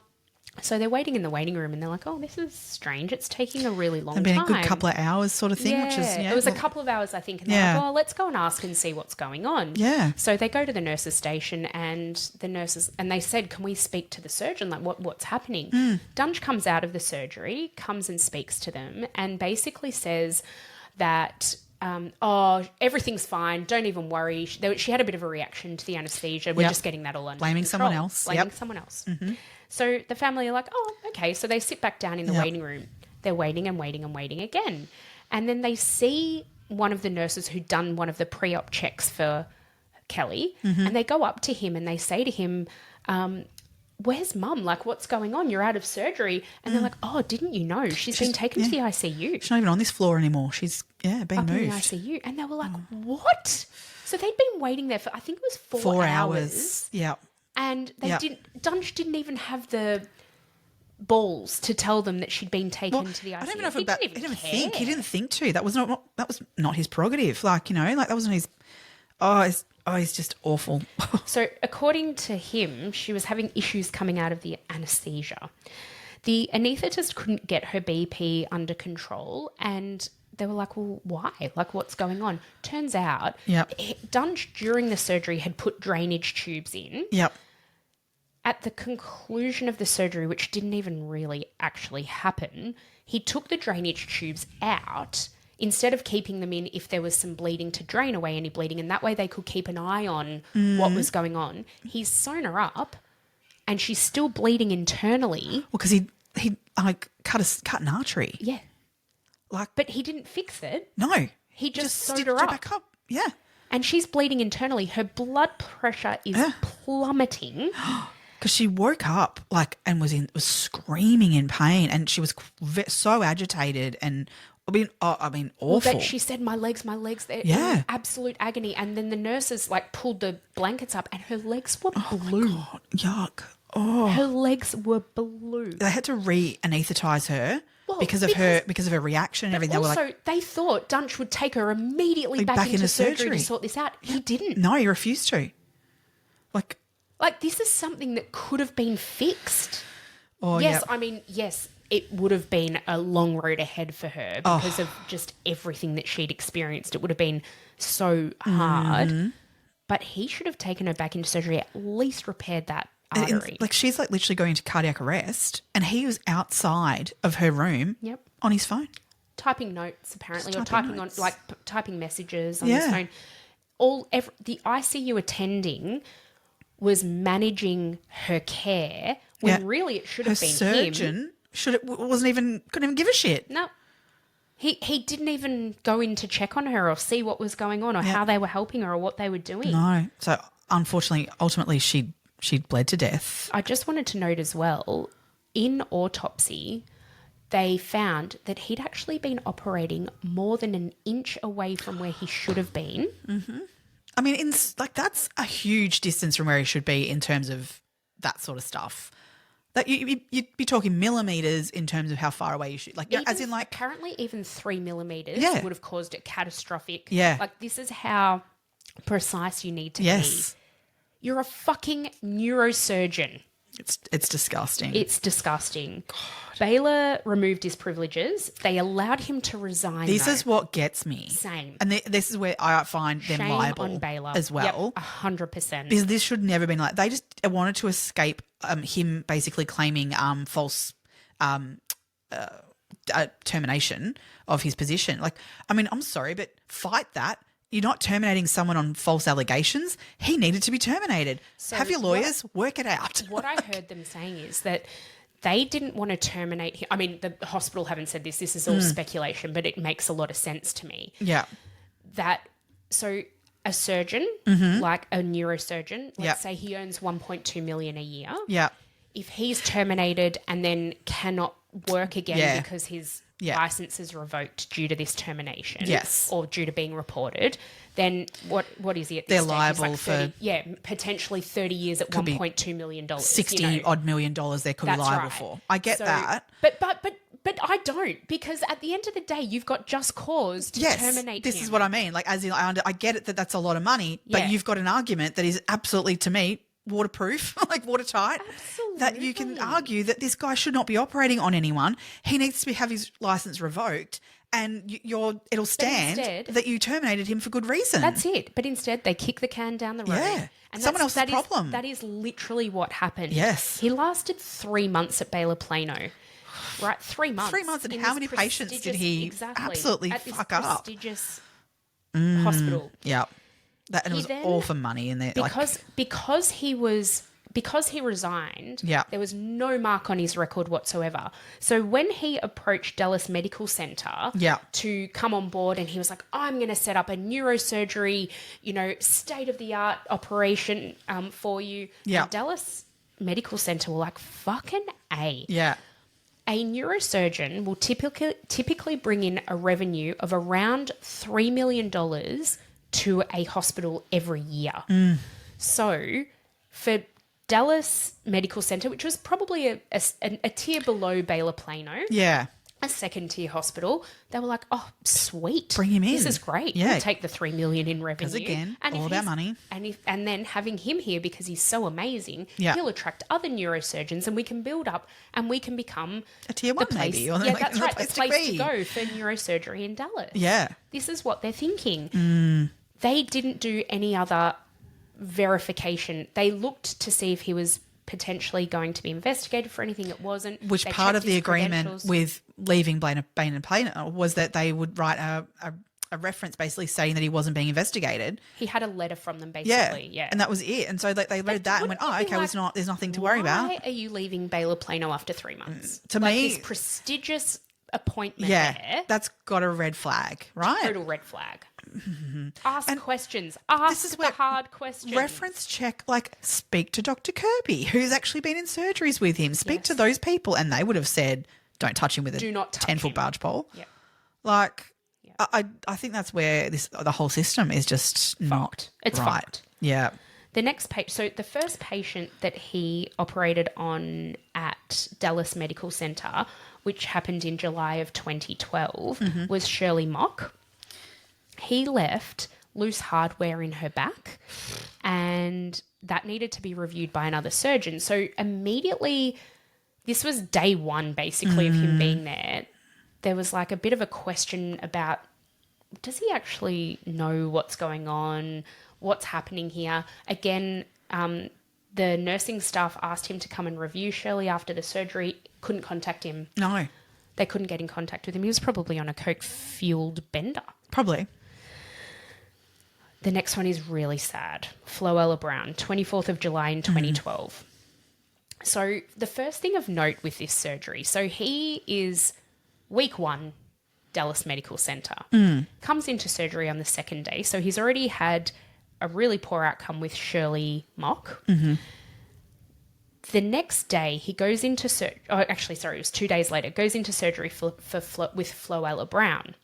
So they're waiting in the waiting room and they're like, oh, this is strange. It's taking a really long time. It's been a good couple of hours sort of thing, which is, it was a couple of hours, I think. And they're like, oh, let's go and ask and see what's going on. Yeah. So they go to the nurses' station and the nurses, and they said, can we speak to the surgeon? Like, what's happening? Dunch comes out of the surgery, comes and speaks to them and basically says that, everything's fine. Don't even worry. She had a bit of a reaction to the anaesthesia. We're just getting that all under Blaming control. someone else. Blaming someone else. Mm-hmm. So the family are like, oh, okay. So they sit back down in the waiting room. They're waiting and waiting and waiting again. And then they see one of the nurses who'd done one of the pre-op checks for Kelly, and they go up to him and they say to him, where's mum? Like, what's going on? You're out of surgery. And they're like, oh, didn't you know? She's been taken to the ICU. She's not even on this floor anymore. She's, being up moved. in the ICU. And they were like, what? So they'd been waiting there for, I think it was 4 hours. Yeah. And Dunch didn't even have the balls to tell them that she'd been taken to the ICU. I don't even know if he didn't think to. That was not his prerogative. Like, that wasn't his. He's just awful. So according to him, she was having issues coming out of the anaesthesia. The anaesthetist couldn't get her BP under control, and they were like, well, why? Like, what's going on? Turns out Dunch, during the surgery, had put drainage tubes in. Yep. At the conclusion of the surgery, which didn't even really actually happen, he took the drainage tubes out instead of keeping them in if there was some bleeding to drain away any bleeding, and that way they could keep an eye on what was going on. He's sewn her up, and she's still bleeding internally. Well, because he cut an artery. Yeah. But he didn't fix it. No. He just sewed her up. Back up. Yeah. And she's bleeding internally. Her blood pressure is plummeting. Because she woke up and was screaming in pain, and she was so agitated and awful. Well, she said, my legs, they're in absolute agony. And then the nurses pulled the blankets up and her legs were blue. My God, yuck. Oh. Her legs were blue. They had to re-anaesthetise her. Because of her reaction and everything. Also, they thought Dunch would take her immediately back into surgery to sort this out. He didn't. No, he refused to. This is something that could have been fixed. Oh, yes, I mean, yes, it would have been a long road ahead for her because of just everything that she'd experienced. It would have been so hard. But he should have taken her back into surgery, at least repaired that artery. Like she's like literally going into cardiac arrest, and he was outside of her room on his phone. Typing notes, apparently, or typing messages on Yeah. his phone. The ICU attending was managing her care when really it should have been surgeon couldn't even give a shit. No. He didn't even go in to check on her or see what was going on or how they were helping her or what they were doing. No. So unfortunately, ultimately she bled to death. I just wanted to note as well, in autopsy, they found that he'd actually been operating more than an inch away from where he should have been. Mm-hmm. I mean, that's a huge distance from where he should be in terms of that sort of stuff. That you'd be talking millimeters in terms of how far away you should. Like, as in, like, apparently even 3 millimeters would have caused it catastrophic. Yeah, like this is how precise you need to be. You're a fucking neurosurgeon. It's disgusting. It's disgusting. God. Baylor removed his privileges. They allowed him to resign. This is what gets me. Same. And this is where I find them liable on Baylor as well. 100%. Because this should never have been like. They just wanted to escape him basically claiming false termination of his position. Like, I mean, I'm sorry, but fight that. You're not terminating someone on false allegations. He needed to be terminated. So have your lawyers work it out. What I heard them saying is that they didn't want to terminate him. I mean, the hospital haven't said this. This is all speculation, but it makes a lot of sense to me. Yeah. So a surgeon, like a neurosurgeon, let's say he earns $1.2 million a year. Yeah. If he's terminated and then cannot work again because his license is revoked due to this termination or due to being reported, then what is he at this They're stage? liable like 30, for potentially 30 years at $1.2 million. $60 odd million they could be liable for. I get that. But I don't, because at the end of the day, you've got just cause to terminate this him. is what I mean. Like, as in, I get it that that's a lot of money, but you've got an argument that is absolutely, to me, waterproof, like watertight. Absolutely. That you can argue that this guy should not be operating on anyone. He needs to have his license revoked, and it'll stand that you terminated him for good reason. That's it. But instead, they kick the can down the road. Yeah. And someone else's problem. That is literally what happened. Yes. He lasted 3 months at Baylor Plano. Right, 3 months. 3 months, and how many patients did he absolutely fuck up? At this prestigious hospital. Yeah. And it was all for money in there. Because he resigned, there was no mark on his record whatsoever. So when he approached Dallas Medical Center to come on board, and he was like, I'm going to set up a neurosurgery, state-of-the-art operation for you. Yeah. And Dallas Medical Center were like, fucking A. Yeah. A neurosurgeon will typically bring in a revenue of around $3 million to a hospital every year. So for Dallas Medical Center, which was probably a tier below Baylor Plano, a second-tier hospital, they were like, oh, sweet. Bring him in. This is great. Yeah. We'll take the $3 million in revenue. Because again, and all about money. And then having him here because he's so amazing, he'll attract other neurosurgeons, and we can build up and we can become a tier one place, maybe. Or that's right, the place to to go for neurosurgery in Dallas. Yeah. This is what they're thinking. They didn't do any other verification. They looked to see if he was potentially going to be investigated for anything. It wasn't. Which they part of the agreement credentials. with leaving Bain and Plano was that they would write a reference basically saying that he wasn't being investigated. He had a letter from them basically, yeah. And that was it. And so they read that and went, oh, okay, there's nothing to worry about. Why are you leaving Baylor Plano after 3 months? To me, this prestigious appointment there. That's got a red flag, right? Total red flag. Ask questions. Ask the hard questions. Reference check, like speak to Dr. Kirby, who's actually been in surgeries with him. Speak to those people, and they would have said, don't touch him with a 10-foot barge pole. Yeah. Like, I think that's where the whole system is just not It's right. fucked. Yeah. The next so the first patient that he operated on at Dallas Medical Center, which happened in July of 2012, was Shirley Mock. He left loose hardware in her back, and that needed to be reviewed by another surgeon. So immediately, this was day one basically of him being there. There was like a bit of a question about, does he actually know what's going on? What's happening here? Again, The nursing staff asked him to come and review Shirley after the surgery. Couldn't contact him. No. They couldn't get in contact with him. He was probably on a coke-fueled bender. Probably. The next one is really sad. Floella Brown, 24th of July in 2012. So the first thing of note with this surgery, so he is week 1, Dallas Medical Center. Comes into surgery on the second day. So he's already had a really poor outcome with Shirley Mock. The next day, he goes into surgery. Oh, actually, sorry, it was 2 days later. Goes into surgery with Floella Brown.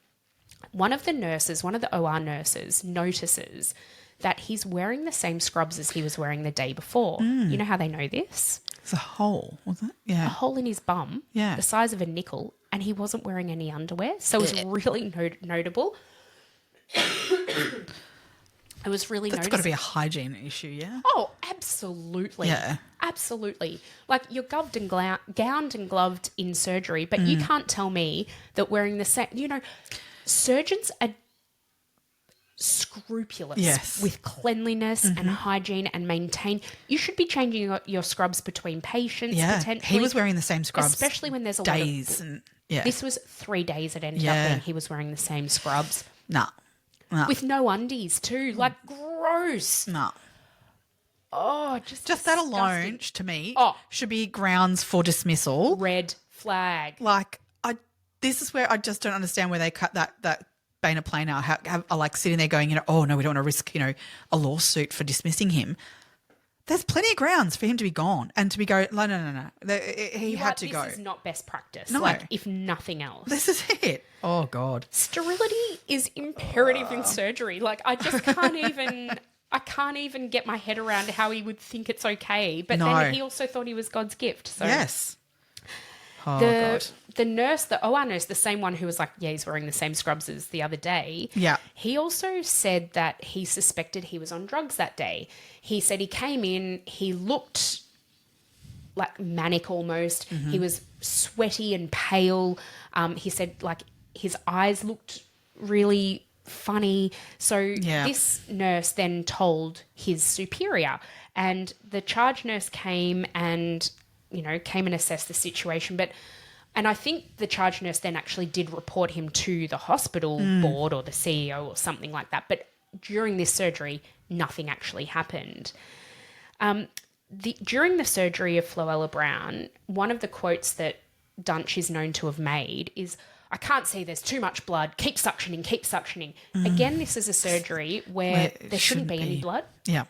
One of the OR nurses, notices that he's wearing the same scrubs as he was wearing the day before. You know how they know this? It's a hole, wasn't it? Yeah. A hole in his bum, the size of a nickel, and he wasn't wearing any underwear. So it was really notable. It was really That's got to be a hygiene issue, yeah? Oh, absolutely. Yeah. Absolutely. Like, you're gowned and gloved in surgery, but you can't tell me that wearing the same... You know, surgeons are scrupulous with cleanliness and hygiene and maintain... You should be changing your scrubs between patients, potentially. He was wearing the same scrubs. Especially when there's a days lot of... and yeah. This was 3 days it ended up being he was wearing the same scrubs. Nah. With no undies too. Like, gross. No. Oh, just disgusting. that alone, to me, Oh. should be grounds for dismissal. Red flag. Like, this is where I just don't understand where they cut that bane of plain out. Are like sitting there going, oh, no, we don't want to risk, a lawsuit for dismissing him. There's plenty of grounds for him to be gone and to be no. He had to go. This is not best practice. No. Like, if nothing else. This is it. Oh, God. Sterility is imperative in surgery. Like, I just can't even... I can't even get my head around how he would think it's okay. But then he also thought he was God's gift. So yes. Oh, God. The nurse, the OR nurse, the same one who was like, he's wearing the same scrubs as the other day. Yeah. He also said that he suspected he was on drugs that day. He said he came in, he looked like manic almost. He was sweaty and pale. He said like his eyes looked really funny. So this nurse then told his superior, and the charge nurse came and assessed the situation. And I think the charge nurse then actually did report him to the hospital board or the CEO or something like that. But during this surgery, nothing actually happened. During the surgery of Floella Brown, one of the quotes that Dunch is known to have made is, "I can't see, there's too much blood. Keep suctioning, keep suctioning." Again, this is a surgery where there shouldn't be any blood. Yeah.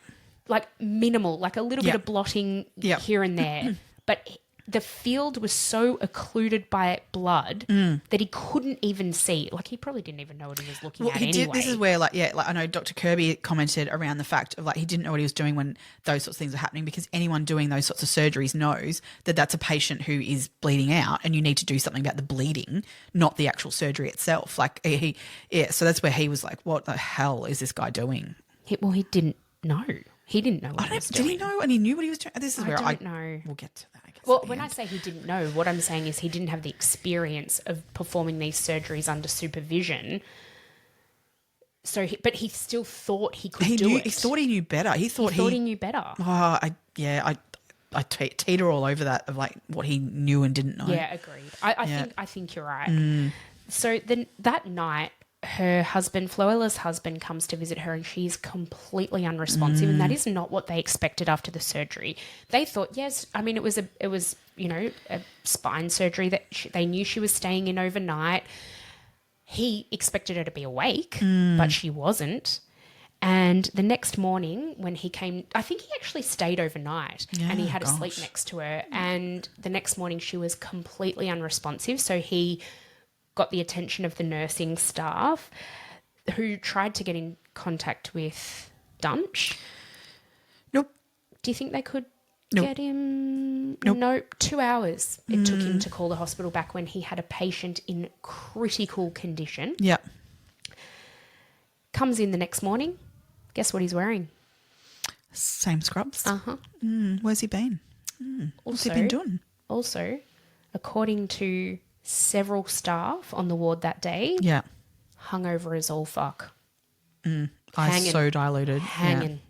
Like minimal, like a little bit of blotting here and there. But the field was so occluded by blood that he couldn't even see. Like, he probably didn't even know what he was looking at anyway. This is where, I know Dr. Kirby commented around the fact of, he didn't know what he was doing when those sorts of things are happening, because anyone doing those sorts of surgeries knows that that's a patient who is bleeding out and you need to do something about the bleeding, not the actual surgery itself. So that's where he was like, what the hell is this guy doing? He didn't know. He didn't know what he was doing. Did he know? And he knew what he was doing? This is where I don't know. We'll get to that, I guess. Well, when I say he didn't know, what I'm saying is he didn't have the experience of performing these surgeries under supervision. So, but he still thought he could do it. He thought he knew better. He thought he knew better. Oh, I teeter all over that of what he knew and didn't know. Yeah, agreed. I think you're right. So then that night, her husband, Floella's husband, comes to visit her, and she's completely unresponsive, and that is not what they expected after the surgery. They thought, it was a spine surgery that they knew she was staying in overnight. He expected her to be awake, but she wasn't. And the next morning when he came, I think he actually stayed overnight, and he had to sleep next to her. And the next morning she was completely unresponsive. So he got the attention of the nursing staff, who tried to get in contact with Dunch. Nope. Do you think they could get him? Nope. 2 hours it took him to call the hospital back when he had a patient in critical condition. Yeah. Comes in the next morning. Guess what he's wearing? Same scrubs. Uh-huh. Where's he been? What's he been doing? Also, according to several staff on the ward that day, hungover as all fuck. Eyes so diluted. Hanging.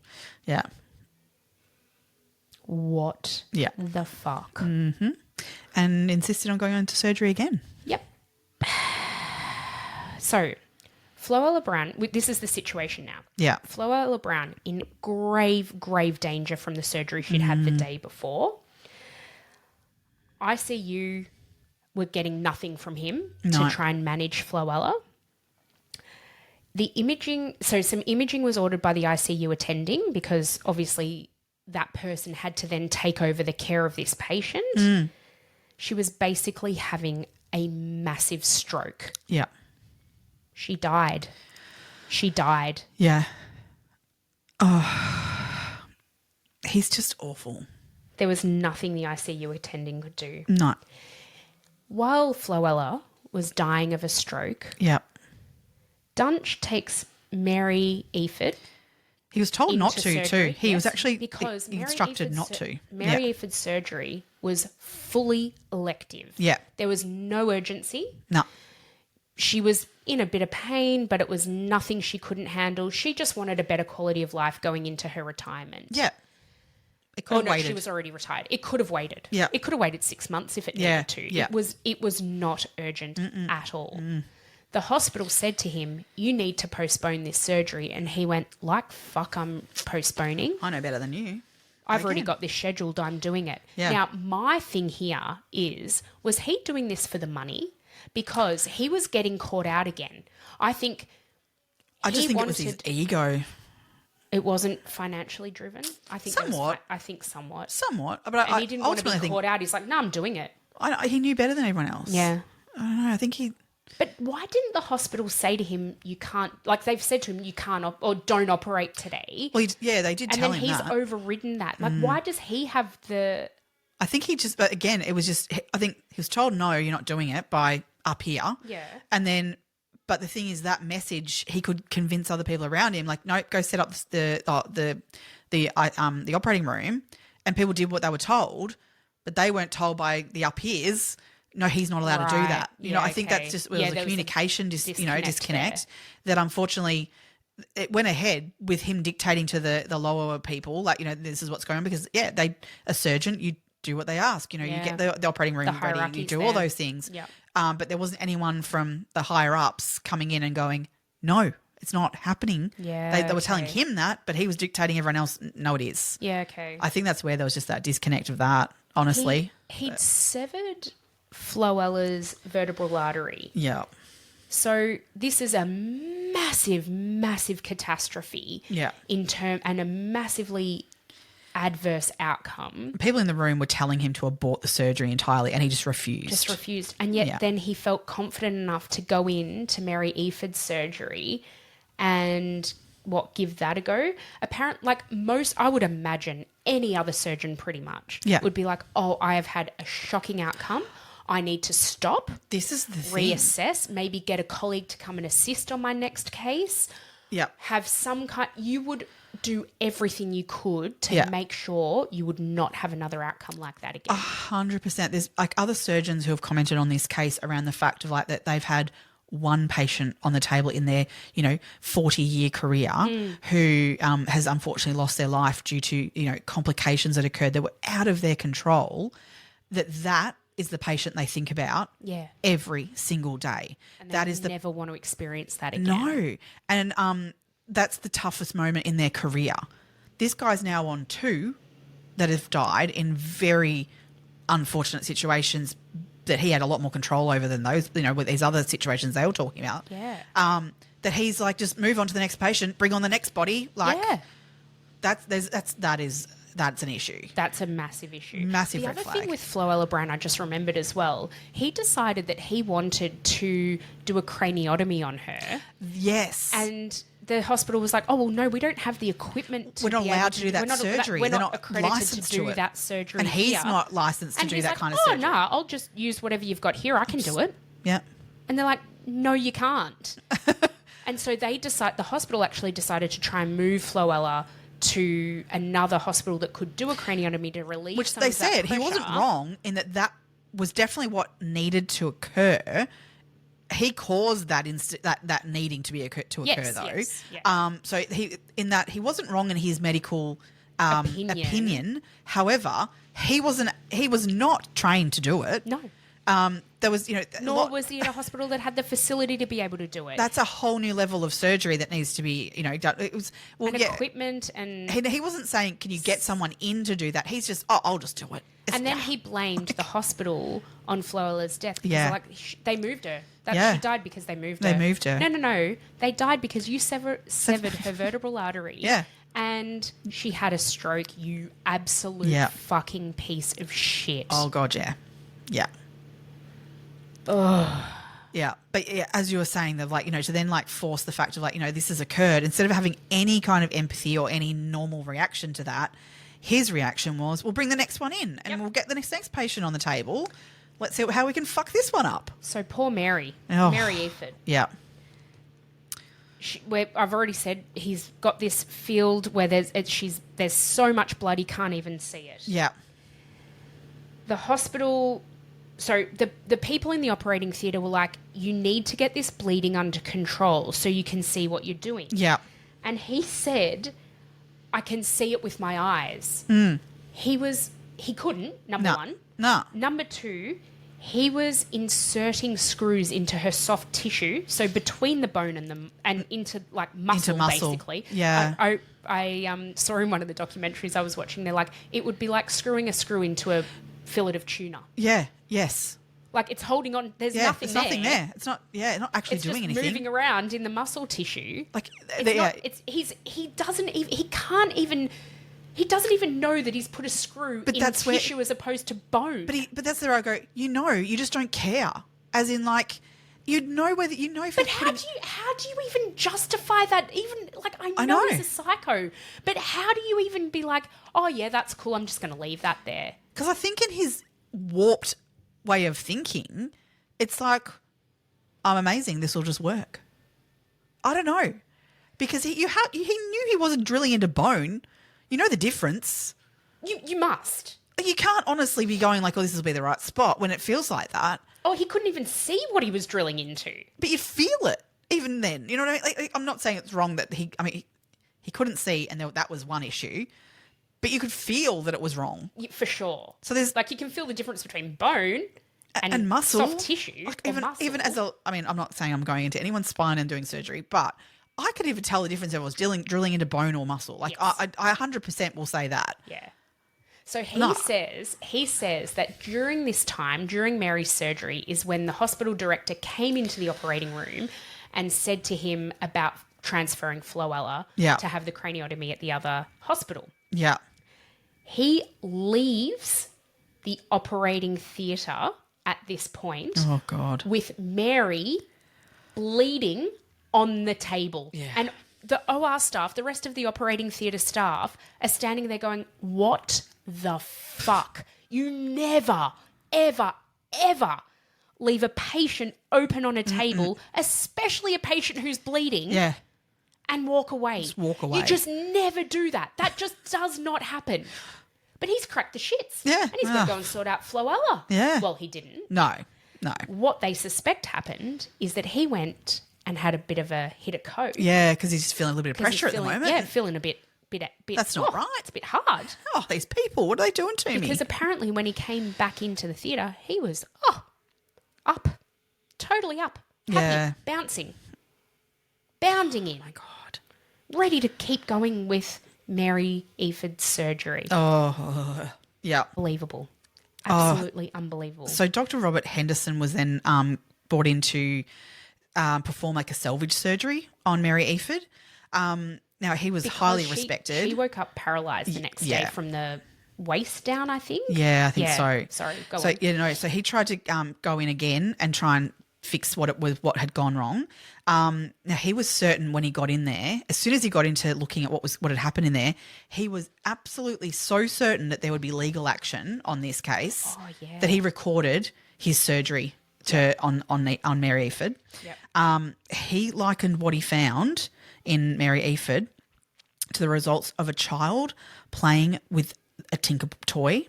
Yeah. what Yeah. the fuck? Mm-hmm. And insisted on going on to surgery again. Yep. So, Floella Brown, this is the situation now. Yeah. Floella Brown in grave, grave danger from the surgery she'd had the day before. ICU were getting nothing from him to try and manage Floella. Some imaging was ordered by the ICU attending because obviously that person had to then take over the care of this patient. She was basically having a massive stroke. Yeah. She died. Yeah. Oh, he's just awful. There was nothing the ICU attending could do. No. While Floella was dying of a stroke, Yeah. Dunch takes Mary Eaford. He was told not to surgery. too. He was Yes, actually because instructed not to. Mary Eaford's surgery was fully elective. Yeah. There was no urgency. No. She was in a bit of pain, but it was nothing she couldn't handle. She just wanted a better quality of life going into her retirement. Yeah. It could have waited. She was already retired. It could have waited. Yeah. It could have waited 6 months if it needed to. Yeah. It was not urgent at all. The hospital said to him, you need to postpone this surgery. And he went, like, fuck, I'm postponing. I know better than you. I've already got this scheduled. I'm doing it. Yeah. Now, my thing here was he doing this for the money? Because he was getting caught out again. I just think it was his ego. It wasn't financially driven. I think somewhat. Somewhat. But and he didn't want to be caught out. He's like, no, I'm doing it. He knew better than everyone else. Yeah. I don't know. I think he... But why didn't the hospital say to him, you can't, like they've said to him, you can't or don't operate today? Well, they did tell him that. And then he's overridden that. Like, why does he have the... I think he just, but again, it was just, I think he was told, no, you're not doing it by up here. Yeah. And then, but the thing is that message, he could convince other people around him, like, no, go set up the operating room. And people did what they were told, but they weren't told by the up here's, no, he's not allowed to do that. I think that's just, was a communication disconnect that unfortunately it went ahead with him dictating to the lower people, like, this is what's going on because, a surgeon, you do what they ask. You get the operating room ready, you do all those things. Yeah. But there wasn't anyone from the higher ups coming in and going, no, it's not happening. Yeah. They were telling him that, but he was dictating everyone else, no, it is. Yeah, okay. I think that's where there was just that disconnect of that, honestly. He'd severed Floella's vertebral artery. Yeah. So this is a massive, massive catastrophe. Yeah. And a massively adverse outcome. People in the room were telling him to abort the surgery entirely and he just refused. And yet then he felt confident enough to go in to Mary Eaford's surgery and give that a go. Apparently, I would imagine any other surgeon pretty much would be like, oh, I have had a shocking outcome. I need to stop. This is the thing. Reassess, maybe get a colleague to come and assist on my next case. Yeah. Have some kind, you would do everything you could to make sure you would not have another outcome like that again. 100%. There's other surgeons who have commented on this case around the fact of that they've had one patient on the table in their 40-year career who has unfortunately lost their life due to complications that occurred that were out of their control. That is the patient they think about every single day. And they never want to experience that again. No. And that's the toughest moment in their career. This guy's now on 2 that have died in very unfortunate situations that he had a lot more control over than those, with these other situations they were talking about. Yeah. That he's like, just move on to the next patient, bring on the next body. That's an issue. That's a massive issue. Massive red flag. The other thing with Floella Brown, I just remembered as well, he decided that he wanted to do a craniotomy on her. Yes. And the hospital was like, oh, well, no, we don't have the equipment. We're not allowed to do that surgery. We're not accredited to do that surgery. And he's not licensed to do that kind of surgery. Oh, no, I'll just use whatever you've got here. I can do it. Yeah. And they're like, no, you can't. And so the hospital actually decided to try and move Floella to another hospital that could do a craniotomy to relieve which some they of that said pressure. He wasn't wrong in that was definitely what needed to occur. He caused that that needing to occur though. Yes, yeah. So he wasn't wrong in his medical opinion. However, he was not trained to do it. No. There was, Nor was he in a hospital that had the facility to be able to do it. That's a whole new level of surgery that needs to be, done. It was Equipment and he wasn't saying, "Can you get someone in to do that?" He's just, I'll just do it. And then he blamed the hospital on Floella's death. Because they moved her. She died because they moved her. They moved her. No. They died because you severed her vertebral artery. Yeah. And she had a stroke, you absolute fucking piece of shit. Oh, God, yeah. Yeah. Ugh. Yeah. But as you were saying, to then force the fact of this has occurred, instead of having any kind of empathy or any normal reaction to that, his reaction was, we'll bring the next one in and we'll get the next patient on the table. Let's see how we can fuck this one up. So poor Mary. Mary Eaford. Yeah. I've already said he's got this field where there's so much blood he can't even see it. Yeah. The hospital, so the people in the operating theatre were like, you need to get this bleeding under control so you can see what you're doing. Yeah. And he said, I can see it with my eyes. He couldn't, number one. No. Number two, he was inserting screws into her soft tissue, so between the bone and into muscle, basically. Yeah. I saw in one of the documentaries I was watching, they're like, it would be like screwing a screw into a fillet of tuna. Yeah. Yes. Like it's holding on. There's nothing there. Nothing there. It's not. Yeah, not actually doing anything. It's just moving around in the muscle tissue. He doesn't even know that he's put a screw in tissue as opposed to bone. But that's where I go, you just don't care. As in, you'd know whether, if But how do you even justify that? Even, I know he's a psycho, but how do you even be like, oh, yeah, that's cool, I'm just going to leave that there? Because I think in his warped way of thinking, it's like, I'm amazing, this will just work. I don't know. Because he knew he wasn't drilling into bone. You know the difference. You must. You can't honestly be going this will be the right spot when it feels like that. Oh, he couldn't even see what he was drilling into. But you feel it even then. You know what I mean? I'm not saying it's wrong that he couldn't see and that was one issue, but you could feel that it was wrong. For sure. So there's you can feel the difference between bone and muscle. Soft tissue. Even as I'm not saying I'm going into anyone's spine and doing surgery, but I could even tell the difference if I was drilling into bone or muscle. Yes. I 100% will say that. Yeah. So he says that during this time, during Mary's surgery, is when the hospital director came into the operating room and said to him about transferring Floella to have the craniotomy at the other hospital. Yeah. He leaves the operating theatre at this point. Oh, God. With Mary bleeding on the table. Yeah. And the OR staff, the rest of the operating theatre staff, are standing there going, what the fuck? You never, ever, ever leave a patient open on a table, especially a patient who's bleeding, and walk away. Just walk away. You just never do that. That just does not happen. But he's cracked the shits. Yeah. And he's got to go and sort out Floella. Yeah. Well, he didn't. No. What they suspect happened is that he went and had a bit of a hit of coke. Yeah, because he's just feeling a little bit of pressure at the moment. Yeah, feeling a bit. That's not right. It's a bit hard. Oh, these people, what are they doing to me? Because apparently when he came back into the theatre, he was, up. Totally up. Happy, bouncing. Bounding in. Oh, my God. Ready to keep going with Mary Eaford's surgery. Oh, yeah. Unbelievable. Absolutely unbelievable. So Dr. Robert Henderson was then brought in to perform a salvage surgery on Mary Eaford. Now, he was highly respected. She woke up paralysed the next day from the waist down, I think. Yeah, I think so. Sorry, go on. So he tried to go in again and try and fix what had gone wrong. Now, he was certain when he got in there, as soon as he got into looking at what had happened in there, he was absolutely so certain that there would be legal action on this case that he recorded his surgery on Mary Eaford. Yep. He likened what he found in Mary Eaford to the results of a child playing with a Tinker toy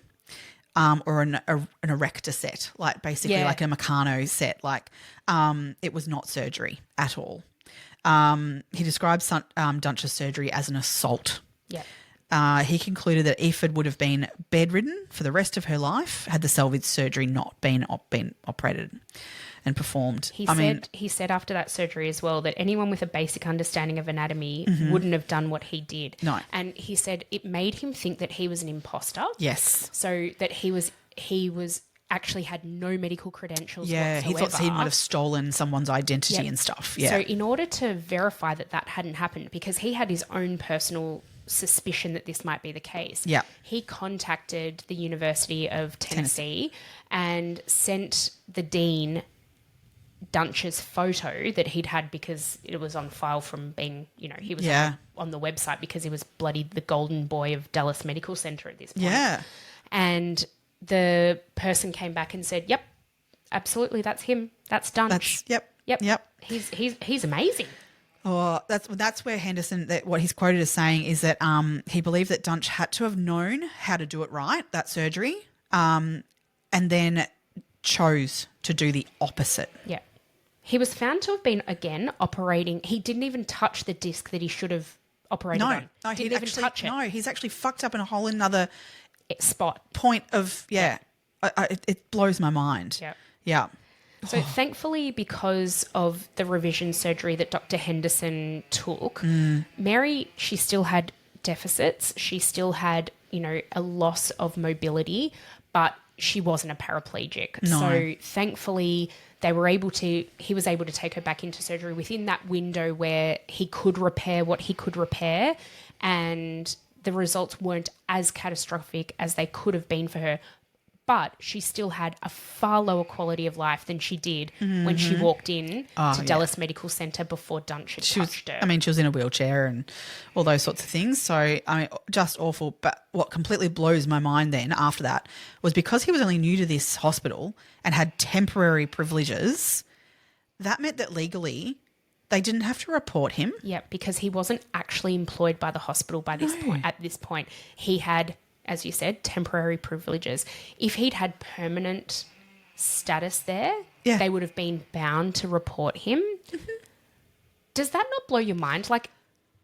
or an erector set, basically like a Meccano set. It was not surgery at all. He describes Dunsch's surgery as an assault. Yeah. he concluded that Eaford would have been bedridden for the rest of her life had the salvage surgery not been operated and performed. He said after that surgery as well that anyone with a basic understanding of anatomy wouldn't have done what he did. No. And he said it made him think that he was an imposter. Yes. So that he was actually had no medical credentials whatsoever. He thought he might have stolen someone's identity and stuff. Yeah. So in order to verify that hadn't happened, because he had his own personal suspicion that this might be the case, he contacted the University of Tennessee and sent the dean Dunsch's photo that he'd had because it was on file from being, he was on the website because he was bloody the golden boy of Dallas Medical Center at this point. Yeah. And the person came back and said, "Yep, absolutely, that's him. That's Dunch. Yep. He's amazing." Oh, that's where Henderson, what he's quoted as saying is that he believed that Dunch had to have known how to do it right, that surgery, and then chose to do the opposite. Yeah. He was found to have been, again, operating. He didn't even touch the disc that he should have operated on. No, didn't even touch it. No, he's actually fucked up in a whole another spot. Point of, it blows my mind. Yeah. Yeah. So thankfully, because of the revision surgery that Dr. Henderson took, Mary, she still had deficits. She still had, a loss of mobility, but she wasn't a paraplegic. No. So thankfully, he was able to take her back into surgery within that window where he could repair what he could repair, and the results weren't as catastrophic as they could have been for her. But she still had a far lower quality of life than she did when she walked in to Dallas Medical Center before Dunch had touched her. She was in a wheelchair and all those sorts of things. So, just awful. But what completely blows my mind then after that was because he was only new to this hospital and had temporary privileges, that meant that legally they didn't have to report him. Yeah, because he wasn't actually employed by the hospital by this point. At this point, he had, as you said, temporary privileges. If he'd had permanent status there, they would have been bound to report him. Does that not blow your mind? Like,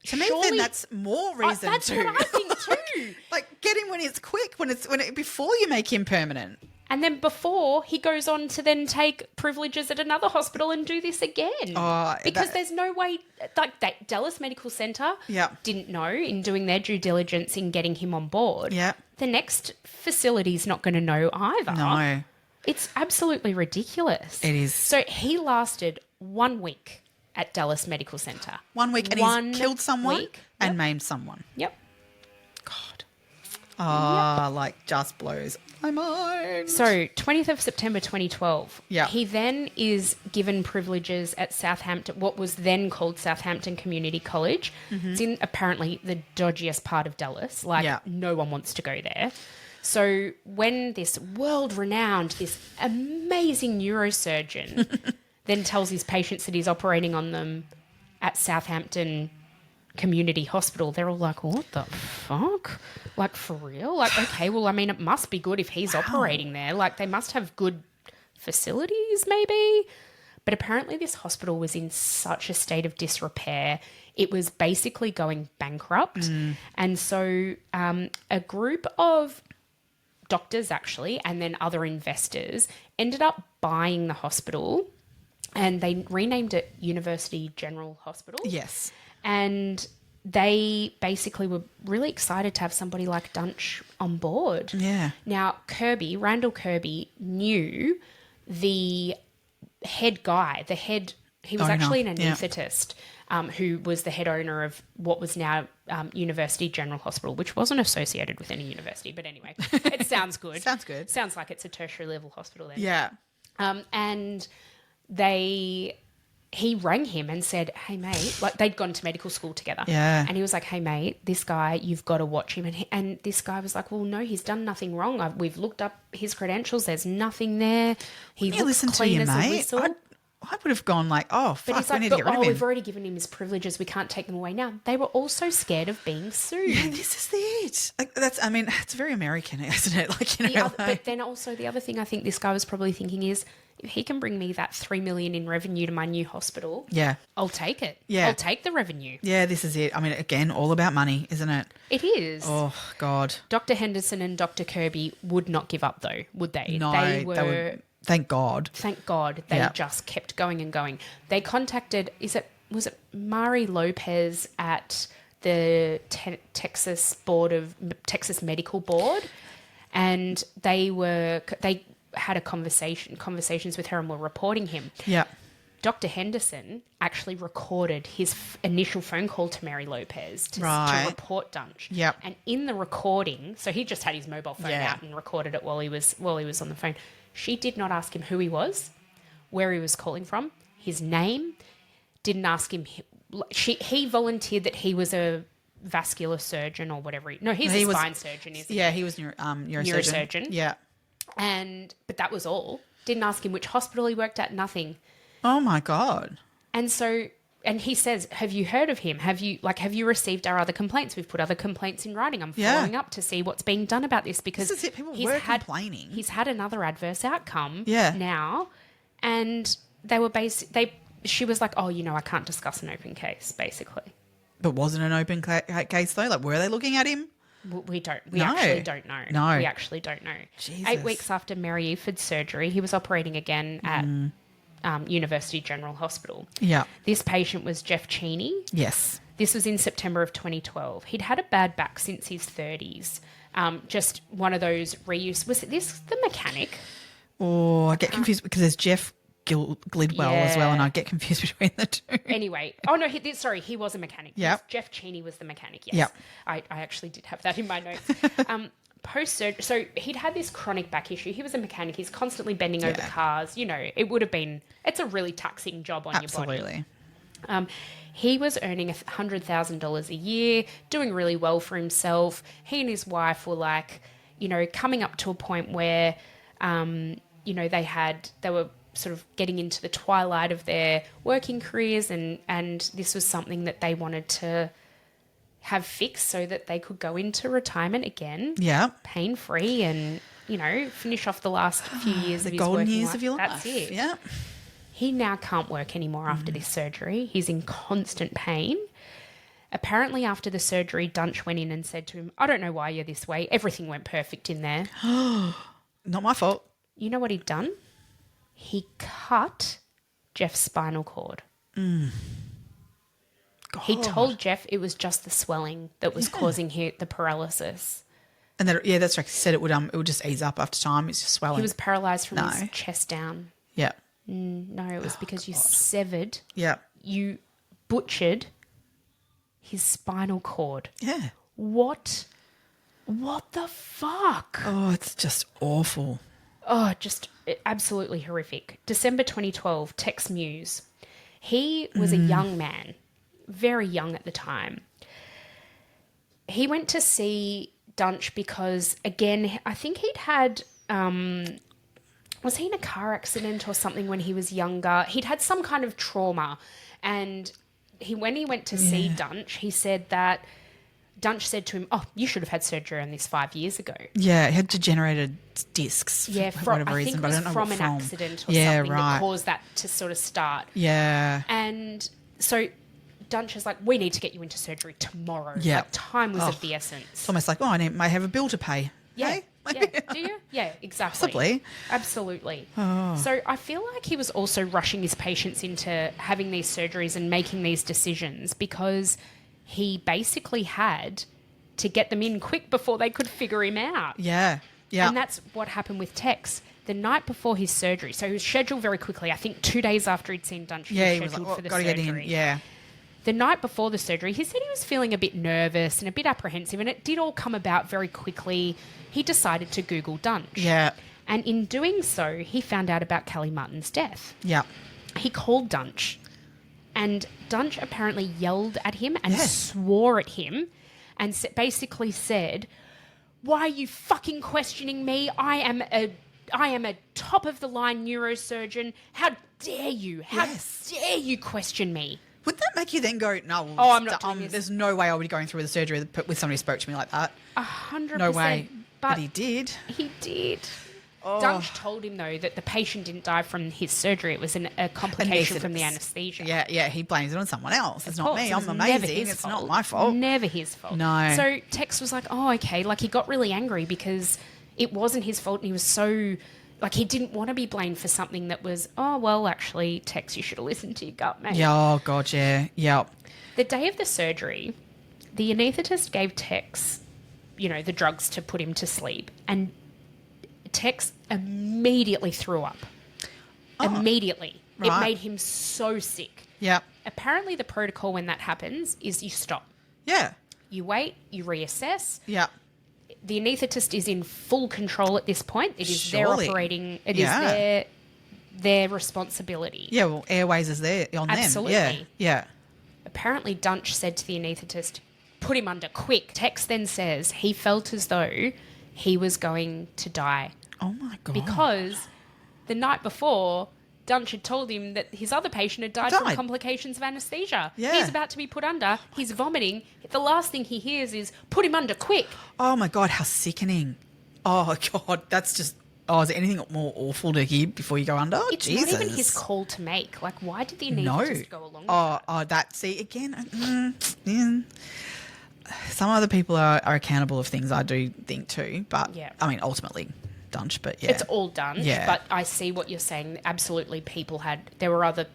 to me, then that's more reason that's to. That's what I think too. Like, get him when it's quick, before you make him permanent. And then before he goes on to then take privileges at another hospital and do this again. Because there's no way, like that Dallas Medical Center didn't know in doing their due diligence in getting him on board. Yeah. The next facility's not going to know either. No. It's absolutely ridiculous. It is. So he lasted 1 week at Dallas Medical Center. 1 week, and he's killed someone and maimed someone. Yep. God. Just blows my mind. So 20th of September 2012. Yeah. He then is given privileges at Southampton, what was then called Southampton Community College. It's in apparently the dodgiest part of Dallas. No one wants to go there. So when this world-renowned, this amazing neurosurgeon then tells his patients that he's operating on them at Southampton Community Hospital, they're all like, what the fuck? Like, for real? Like, okay, well, I mean, it must be good if he's operating there. Like, they must have good facilities, maybe. But apparently this hospital was in such a state of disrepair. It was basically going bankrupt. And so a group of doctors, actually, and then other investors ended up buying the hospital, and they renamed it University General Hospital. Yes. And they basically were really excited to have somebody like Dunch on board. Yeah. Now, Randall Kirby, knew the head guy, he was actually an anaesthetist who was the head owner of what was now University General Hospital, which wasn't associated with any university. But anyway, it sounds good. Sounds good. Sounds like it's a tertiary level hospital then. Yeah. And he rang him and said, hey, mate, like they'd gone to medical school together. Yeah. And he was like, hey, mate, this guy, you've got to watch him. And this guy was like, well, no, he's done nothing wrong. We've looked up his credentials. There's nothing there. He looks clean as a whistle. I would have gone like, oh, But fuck, he's we like, need to get rid of him. we've already given him his privileges. We can't take them away now. They were also scared of being sued. Yeah, this is it. Like, it's very American, isn't it? Like, But then also the other thing I think this guy was probably thinking is, if he can bring me that $3 million in revenue to my new hospital, I'll take it. Yeah. I'll take the revenue. Yeah, this is it. I mean, again, all about money, isn't it? It is. Oh, God. Dr. Henderson and Dr. Kirby would not give up, though, would they? No, they were. Thank God. Thank God they just kept going and going. They contacted, was it Mari Lopez at the Texas Medical Board, and they had conversations with her and were reporting him. Yeah. Dr. Henderson actually recorded his initial phone call to Mary Lopez to report Dunch. Yep. And in the recording, so he just had his mobile phone out and recorded it while he was on the phone. She did not ask him who he was, where he was calling from, his name. Didn't ask him. He volunteered that he was a vascular surgeon or whatever. He's a spine surgeon, isn't he? Yeah, he was neurosurgeon. Yeah. But that was all. Didn't ask him which hospital he worked at, nothing. Oh my God. And so, and he says, have you heard of him? Have you received our other complaints? We've put other complaints in writing. I'm following up to see what's being done about this because this is it. People were complaining. He's had another adverse outcome now. And they were she was like, oh, I can't discuss an open case, basically. But wasn't an open case though? Like, were they looking at him? We actually don't know. No. We actually don't know. Jesus. 8 weeks after Mary Eaford's surgery, he was operating again at University General Hospital. Yeah. This patient was Jeff Cheney. Yes. This was in September of 2012. He'd had a bad back since his 30s. Just one of those reuse. Was this the mechanic? Oh, I get confused because there's Jeff Glidwell as well, and I get confused between the two. Anyway. He was a mechanic. Yeah. Jeff Cheney was the mechanic, yes. Yep. I actually did have that in my notes. Post-surgery, so he'd had this chronic back issue. He was a mechanic. He's constantly bending over cars. It would have been, it's a really taxing job on your body. Absolutely. He was earning $100,000 a year, doing really well for himself. He and his wife were like, coming up to a point where, they were sort of getting into the twilight of their working careers and this was something that they wanted to have fixed so that they could go into retirement again. Yeah. Pain-free and, finish off the last few years of his golden working years life. of your life. That's it. Yeah. He now can't work anymore after this surgery. He's in constant pain. Apparently after the surgery, Dunch went in and said to him, I don't know why you're this way. Everything went perfect in there. Not my fault. You know what he'd done? He cut Jeff's spinal cord. God. He told Jeff it was just the swelling that was causing the paralysis. And that's right. He said it would just ease up after time. It's just swelling. He was paralysed from his chest down. Yeah. No, it was because you severed. Yeah. You butchered his spinal cord. Yeah. What the fuck? Oh, it's just awful. Oh, just absolutely horrific. December 2012, Tex Muse. He was a young man, very young at the time. He went to see Dunch because, again, I think he'd had, was he in a car accident or something when he was younger? He'd had some kind of trauma. And when he went to see Dunch, he said that Dunch said to him, oh, you should have had surgery on this 5 years ago. Yeah, he had degenerated discs for whatever reason, but I don't know from what an accident or something that caused that to sort of start. Yeah. And so Dunch is like, we need to get you into surgery tomorrow. Yeah. Like, time was of the essence. It's almost like, I may have a bill to pay. Yeah. Hey? Yeah. Do you? Yeah, exactly. Possibly. Absolutely. Oh. So I feel like he was also rushing his patients into having these surgeries and making these decisions because he basically had to get them in quick before they could figure him out. Yeah. Yeah. And that's what happened with Tex. The night before his surgery, so he was scheduled very quickly. I think 2 days after he'd seen Dunch, he was scheduled for the surgery. Get in. Yeah. The night before the surgery, he said he was feeling a bit nervous and a bit apprehensive, and it did all come about very quickly. He decided to Google Dunch. Yeah. And in doing so, he found out about Kelly Martin's death. Yeah. He called Dunch, and Dunch apparently yelled at him and swore at him and basically said, why are you fucking questioning me? I am a I am a top-of-the-line neurosurgeon. How dare you? How dare you question me? Would that make you then go, no, I'm not doing this. There's no way I would be going through with a surgery with somebody who spoke to me like that. 100%. No way. But he did. He did. Dunch told him, though, that the patient didn't die from his surgery. It was a complication from the anaesthesia. Yeah, he blames it on someone else. It's not me. It was I'm never amazing. his It's fault. not my fault. Never his fault. No. So Tex was like, oh, okay. Like, he got really angry because it wasn't his fault and he was so... Like, he didn't want to be blamed for something that was, oh, well, actually, Tex, you should have listened to your gut, mate. Yeah, oh, God, yeah. Yep. The day of the surgery, the anaesthetist gave Tex, the drugs to put him to sleep, and Tex immediately threw up. Immediately. Right. It made him so sick. Yep. Apparently, the protocol when that happens is you stop. Yeah. You wait, you reassess. Yep. The anaesthetist is in full control at this point. It is Surely. their operating. It is their responsibility. Yeah, well, Airways is there on Absolutely. them. Yeah. Apparently, Dunch said to the anaesthetist, put him under, quick. Tex then says he felt as though he was going to die. Oh, my God. Because the night before, Dunch had told him that his other patient had died from complications of anaesthesia. Yeah. He's about to be put under. He's vomiting. The last thing he hears is, put him under, quick. Oh, my God, how sickening. Oh, God, that's just... Oh, is there anything more awful to hear before you go under? It's Jesus. not even his call to make. Like, why did the anaesthetist go along with that? Oh, that... See, again... Some other people are accountable of things, I do think, too. But, I mean, ultimately... Dunch, but yeah. It's all Dunch, yeah. But I see what you're saying. Absolutely, there were other...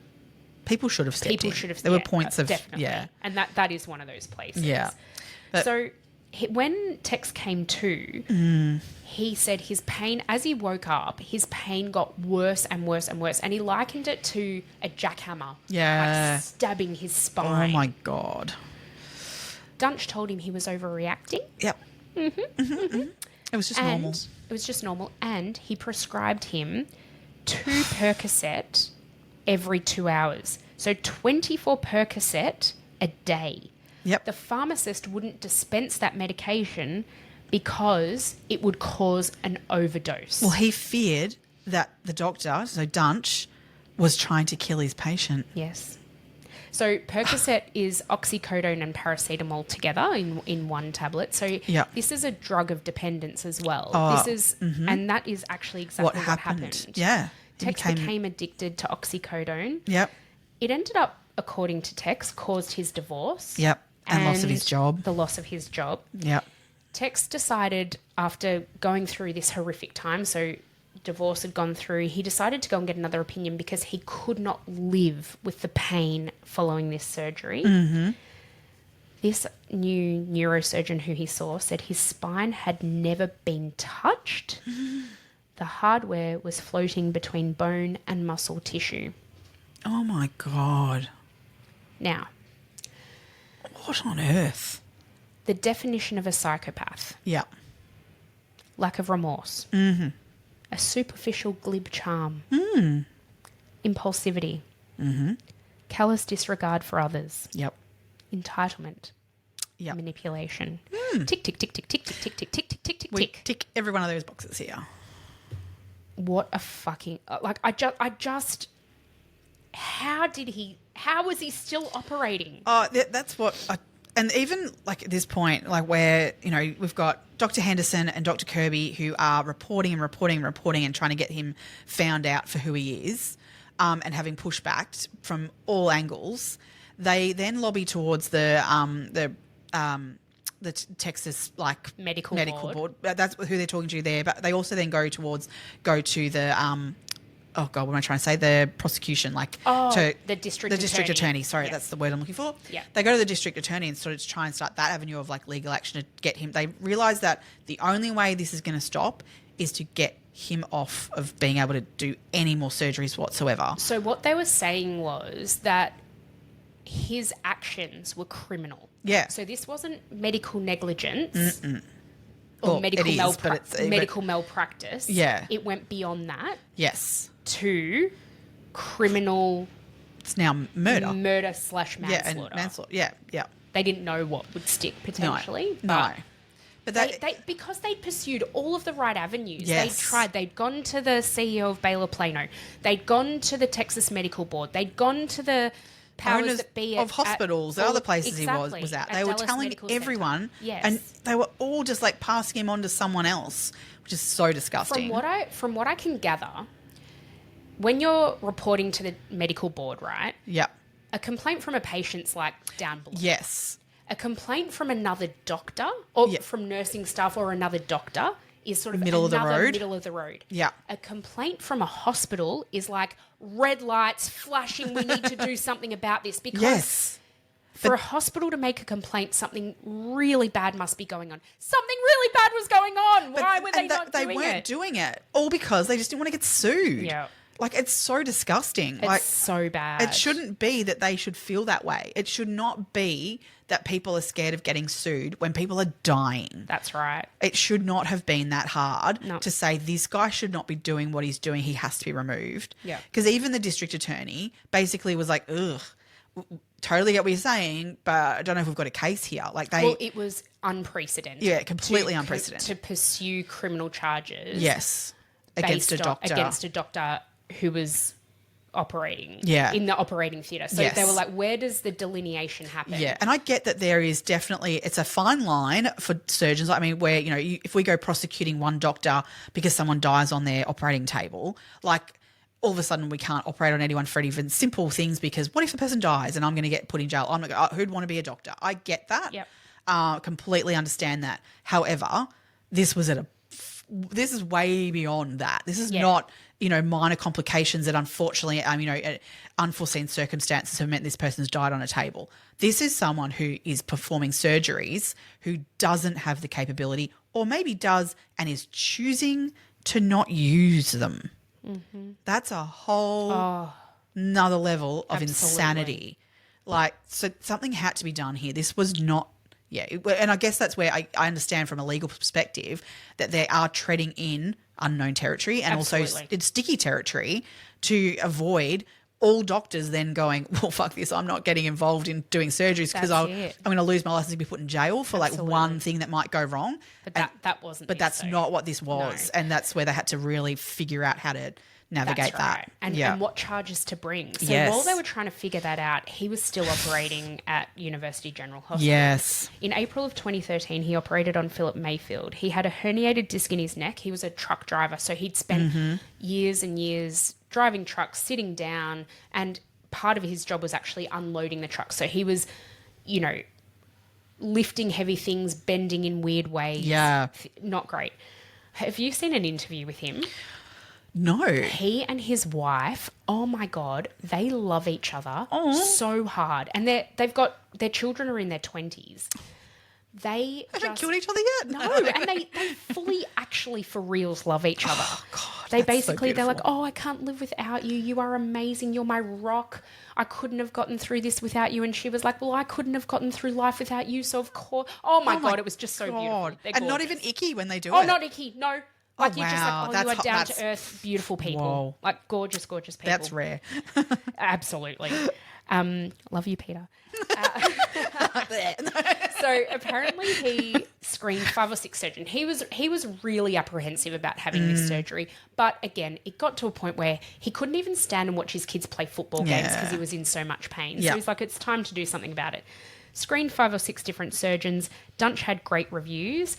People should have stepped in. There were points of... Definitely. Yeah. And that is one of those places. Yeah. But, so when Tex came to, he said his pain, as he woke up, his pain got worse and worse and worse. And he likened it to a jackhammer. Yeah. Like stabbing his spine. Oh, my God. Dunch told him he was overreacting. Yep. It was just normal. It was just normal. And he prescribed him 2 Percocet every 2 hours. So 24 Percocet a day. Yep. The pharmacist wouldn't dispense that medication because it would cause an overdose. Well, he feared that the doctor, so Dunch, was trying to kill his patient. Yes. So Percocet is oxycodone and paracetamol together in one tablet. So this is a drug of dependence as well. And that is actually exactly what happened. Yeah. Tex became addicted to oxycodone. Yep. It ended up, according to Tex, caused his divorce. Yep. And loss of his job. The loss of his job. Yep. Tex decided, after going through this horrific time, so divorce had gone through, he decided to go and get another opinion because he could not live with the pain following this surgery. This new neurosurgeon who he saw said his spine had never been touched. The hardware was floating between bone and muscle tissue. Oh, my God. Now, what on earth? The definition of a psychopath. Yeah. Lack of remorse. A superficial glib charm. Impulsivity. Callous disregard for others. Yep. Entitlement. Yep. Manipulation. Tick, tick, tick, tick, tick, tick, tick, tick, tick, tick, tick, tick, We tick. tick every one of those boxes here. What a fucking... Like, I just... How was he still operating? Oh, that's what... And even, like, at this point, like, where, we've got Dr. Henderson and Dr. Kirby who are reporting and trying to get him found out for who he is, and having pushed back from all angles. They then lobby towards the Texas, like, medical board. That's who they're talking to there. But they also then go to the... oh, God, what am I trying to say? The prosecution, like... the district attorney. Sorry, that's the word I'm looking for. Yeah. They go to the district attorney and sort of try and start that avenue of, like, legal action to get him. They realise that the only way this is going to stop is to get him off of being able to do any more surgeries whatsoever. So what they were saying was that his actions were criminal. Yeah. So this wasn't medical negligence... Or Well, medical malpractice. Yeah. It went beyond that. Yes. To criminal... It's now murder. Murder/manslaughter. Yeah, and manslaughter. Yeah. They didn't know what would stick potentially. No. But they because they'd pursued all of the right avenues. Yes. They'd gone to the CEO of Baylor Plano. They'd gone to the Texas Medical Board. They'd gone to the powers owners that be of hospitals and other places he was at. They were Dallas telling Medical everyone, Center. and they were all just like passing him on to someone else, which is so disgusting. From what I can gather, when you're reporting to the medical board, right? Yeah. A complaint from a patient's like down below. Yes. A complaint from another doctor or from nursing staff or another doctor is sort of middle of the road. Yeah. A complaint from a hospital is like red lights flashing. We need to do something about this because for a hospital to make a complaint, something really bad must be going on. Something really bad was going on. Why were they not doing it? They weren't doing it. All because they just didn't want to get sued. Yeah. Like, it's so disgusting. It's so bad. It shouldn't be that they should feel that way. It should not be that people are scared of getting sued when people are dying. That's right. It should not have been that hard to say this guy should not be doing what he's doing. He has to be removed. Yeah. Because even the district attorney basically was like, ugh, totally get what you're saying, but I don't know if we've got a case here. Like it was unprecedented. Yeah, completely unprecedented. To pursue criminal charges. Yes. Against a doctor who was operating in the operating theatre. So Yes. they were like, where does the delineation happen? Yeah, and I get that there is definitely, it's a fine line for surgeons. I mean, where, if we go prosecuting one doctor because someone dies on their operating table, like all of a sudden we can't operate on anyone for even simple things because what if the person dies and I'm going to get put in jail? I'm like, who'd want to be a doctor? I get that. Yep. Completely understand that. However, this is way beyond that. This is not, minor complications that unfortunately, unforeseen circumstances have meant this person's died on a table. This is someone who is performing surgeries who doesn't have the capability or maybe does and is choosing to not use them. Mm-hmm. That's a whole another level of insanity. Like, so something had to be done here. This was not and I guess that's where I understand from a legal perspective that they are treading in unknown territory and also it's sticky territory to avoid all doctors then going, well, fuck this, I'm not getting involved in doing surgeries because I'm going to lose my license and be put in jail for like one thing that might go wrong. But that wasn't. But that's not what this was. No. And that's where they had to really figure out how to navigate that. And what charges to bring. So while they were trying to figure that out, he was still operating at University General Hospital. Yes. In April of 2013, he operated on Philip Mayfield. He had a herniated disc in his neck. He was a truck driver, so he'd spent years and years driving trucks, sitting down, and part of his job was actually unloading the truck. So he was, lifting heavy things, bending in weird ways. Yeah. Not great. Have you seen an interview with him? No. He and his wife, oh my God, they love each other so hard. And they've got, their children are in their 20s. They haven't killed each other yet? No, and they fully actually for reals love each other. Oh, God, they basically, they're like, I can't live without you. You are amazing. You're my rock. I couldn't have gotten through this without you. And she was like, well, I couldn't have gotten through life without you. So of course, oh my God, it was just so beautiful. And not even icky when they do it. Oh, not icky. No. Like you're just like, that's you are down to earth, beautiful people. Whoa. Like gorgeous, gorgeous people. That's rare. Absolutely. Love you, Peter. So apparently he screened 5 or 6 surgeons. He was really apprehensive about having this surgery. But again, it got to a point where he couldn't even stand and watch his kids play football games because he was in so much pain. So he's like, it's time to do something about it. Screened 5 or 6 different surgeons. Dunch had great reviews.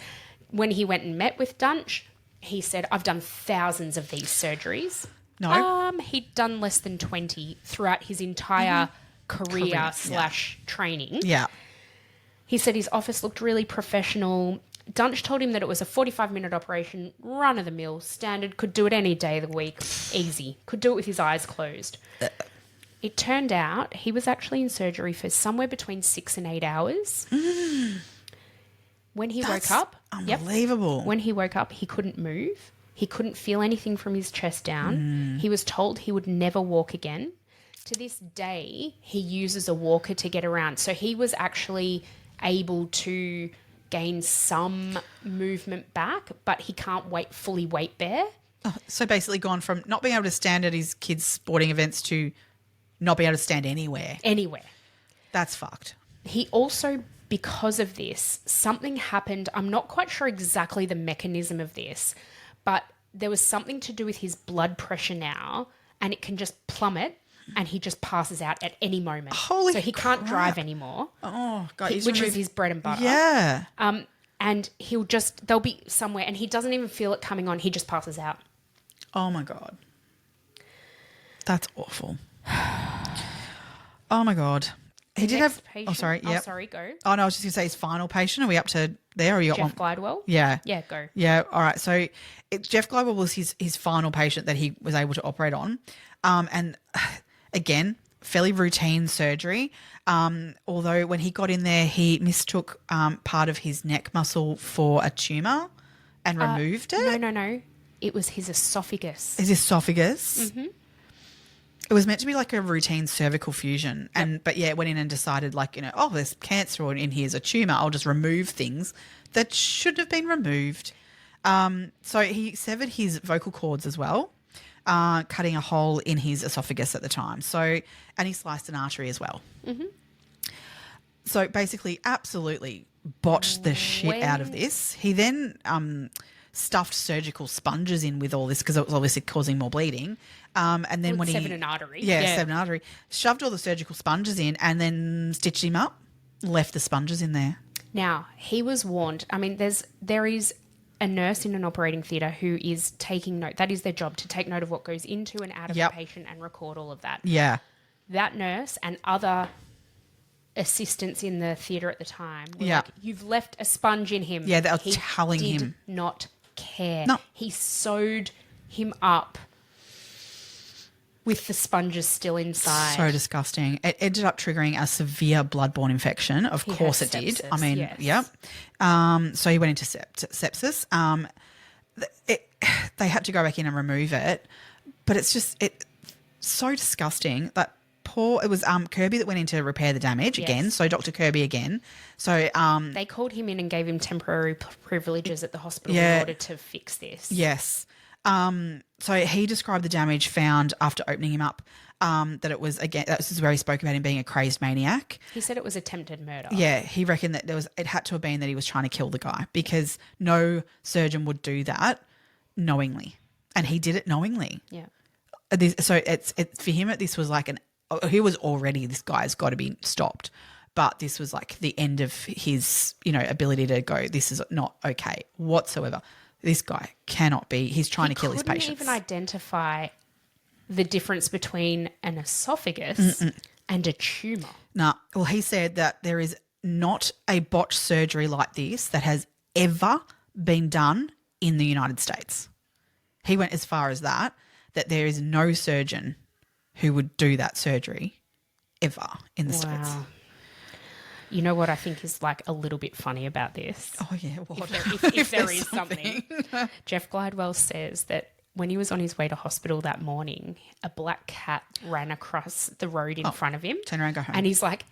When he went and met with Dunch, he said, I've done thousands of these surgeries. No. He'd done less than 20 throughout his entire career / training. Yeah. He said his office looked really professional. Dunch told him that it was a 45-minute operation, run-of-the-mill, standard, could do it any day of the week, easy. Could do it with his eyes closed. It turned out he was actually in surgery for somewhere between 6 and 8 hours. When he woke up... Unbelievable. When he woke up, he couldn't move. He couldn't feel anything from his chest down. He was told he would never walk again. To this day, he uses a walker to get around. So he was actually able to gain some movement back, but he can't fully weight bear. Oh, so basically gone from not being able to stand at his kids' sporting events to not being able to stand anywhere. Anywhere. That's fucked. He also because of this, something happened. I'm not quite sure exactly the mechanism of this, but there was something to do with his blood pressure now, and it can just plummet and he just passes out at any moment. Holy So he can't crap. drive anymore. Oh, God. Which is his bread and butter. Yeah. And they'll be somewhere and he doesn't even feel it coming on. He just passes out. Oh, my God. That's awful. Oh, my God. He did have... Patient. Oh, sorry. Yeah. Oh, sorry, go. Oh, no, I was just going to say his final patient. Are we up to there or you got Jeff one? Glidewell? Yeah. Yeah, go. Yeah, all right. So Jeff Glidewell was his final patient that he was able to operate on. And again, fairly routine surgery. Although when he got in there, he mistook part of his neck muscle for a tumour and removed it. No. It was his esophagus. His esophagus? Mm-hmm. It was meant to be like a routine cervical fusion. But yeah, went in and decided there's cancer in here, a tumour. I'll just remove things that should have been removed. So he severed his vocal cords as well, cutting a hole in his esophagus at the time. And he sliced an artery as well. Mm-hmm. So basically, absolutely botched the shit out of this. He then stuffed surgical sponges in with all this because it was obviously causing more bleeding. And then severed an artery. Yeah, severed an artery. Shoved all the surgical sponges in and then stitched him up. Left the sponges in there. Now, he was warned. I mean, there is a nurse in an operating theatre who is taking note. That is their job, to take note of what goes into and out of the patient and record all of that. Yeah. That nurse and other assistants in the theatre at the time were like, you've left a sponge in him. Yeah, they were telling him. He did not care. No. He sewed him up with the sponges still inside. So disgusting. It ended up triggering a severe bloodborne infection. Of course it did. I mean, yes. So he went into sepsis. They had to go back in and remove it. But it's so disgusting. That it was Kirby that went in to repair the damage again. So Dr. Kirby again. So they called him in and gave him temporary privileges at the hospital in order to fix this. Yes. So he described the damage found after opening him up, that it was, again, this is where he spoke about him being a crazed maniac. He said it was attempted murder. Yeah, he reckoned that it had to have been that he was trying to kill the guy because no surgeon would do that knowingly. And he did it knowingly. Yeah. So it's for him, this was like this guy's got to be stopped. But this was like the end of his, ability to go, this is not okay whatsoever. This guy cannot be. He's trying to kill his patients. He couldn't even identify the difference between an esophagus and a tumour. No. Well, he said that there is not a botched surgery like this that has ever been done in the United States. He went as far as that there is no surgeon who would do that surgery ever in the States. You know what I think is like a little bit funny about this? Oh, yeah. What? If there is something. Jeff Glidewell says that when he was on his way to hospital that morning, a black cat ran across the road in front of him. Turn around, go home. And he's like,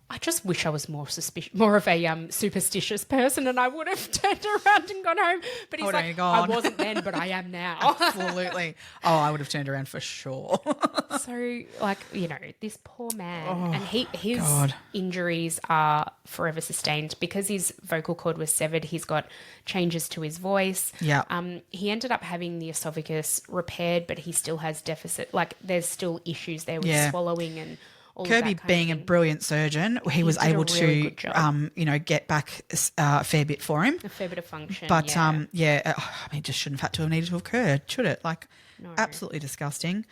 I just wish I was more of a superstitious person and I would have turned around and gone home. But he's like, I wasn't then, but I am now. Absolutely. Oh, I would have turned around for sure. So, this poor man, and his injuries are forever sustained because his vocal cord was severed. He's got changes to his voice. Yeah. He ended up having the esophagus repaired, but he still has deficit. Like, there's still issues there with swallowing and Kirby, being a brilliant surgeon, he was able to, get back a fair bit for him. A fair bit of function, but, it just shouldn't have needed to have occurred, should it? Like, no. Absolutely disgusting.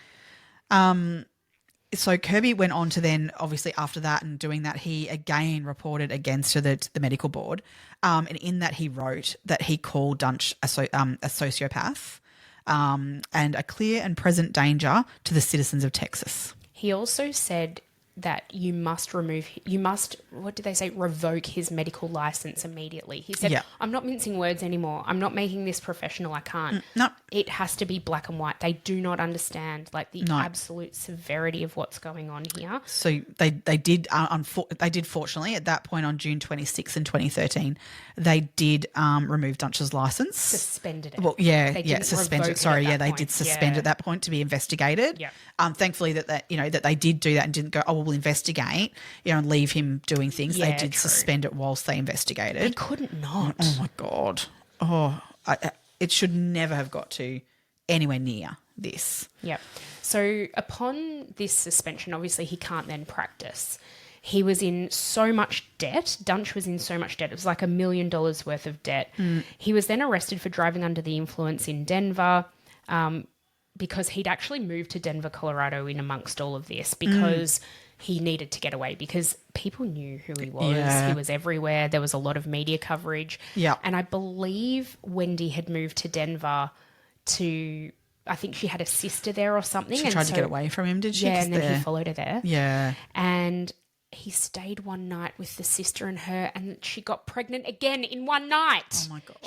So Kirby went on to then, obviously after that and doing that, he again reported against to the medical board. And in that he wrote that he called Dunch a sociopath and a clear and present danger to the citizens of Texas. He also said that you must, what did they say, revoke his medical license immediately. He said, I'm not mincing words anymore. I'm not making this professional. I can't. No. It has to be black and white. They do not understand the absolute severity of what's going on here. So they did fortunately at that point on June 26 in 2013, they did remove Dunch's license. Suspended it. Well, suspended it. Sorry, they did suspend at that point to be investigated. Yeah. Thankfully that they did do that and didn't go, oh, well, we'll investigate, and leave him doing things. Yeah, They did true. suspend it whilst they investigated. They couldn't not. Oh, my God. It should never have got to anywhere near this. Yep. So upon this suspension, obviously he can't then practice. He was in so much debt. Dunch was in so much debt. It was like $1 million worth of debt. He was then arrested for driving under the influence in Denver because he'd actually moved to Denver, Colorado in amongst all of this because he needed to get away because people knew who he was. Yeah. He was everywhere. There was a lot of media coverage. Yeah. And I believe Wendy had moved to Denver I think she had a sister there or something. She tried to get away from him, did she? Yeah, and then he followed her there. Yeah. And he stayed one night with the sister and her, and she got pregnant again in one night. Oh, my God.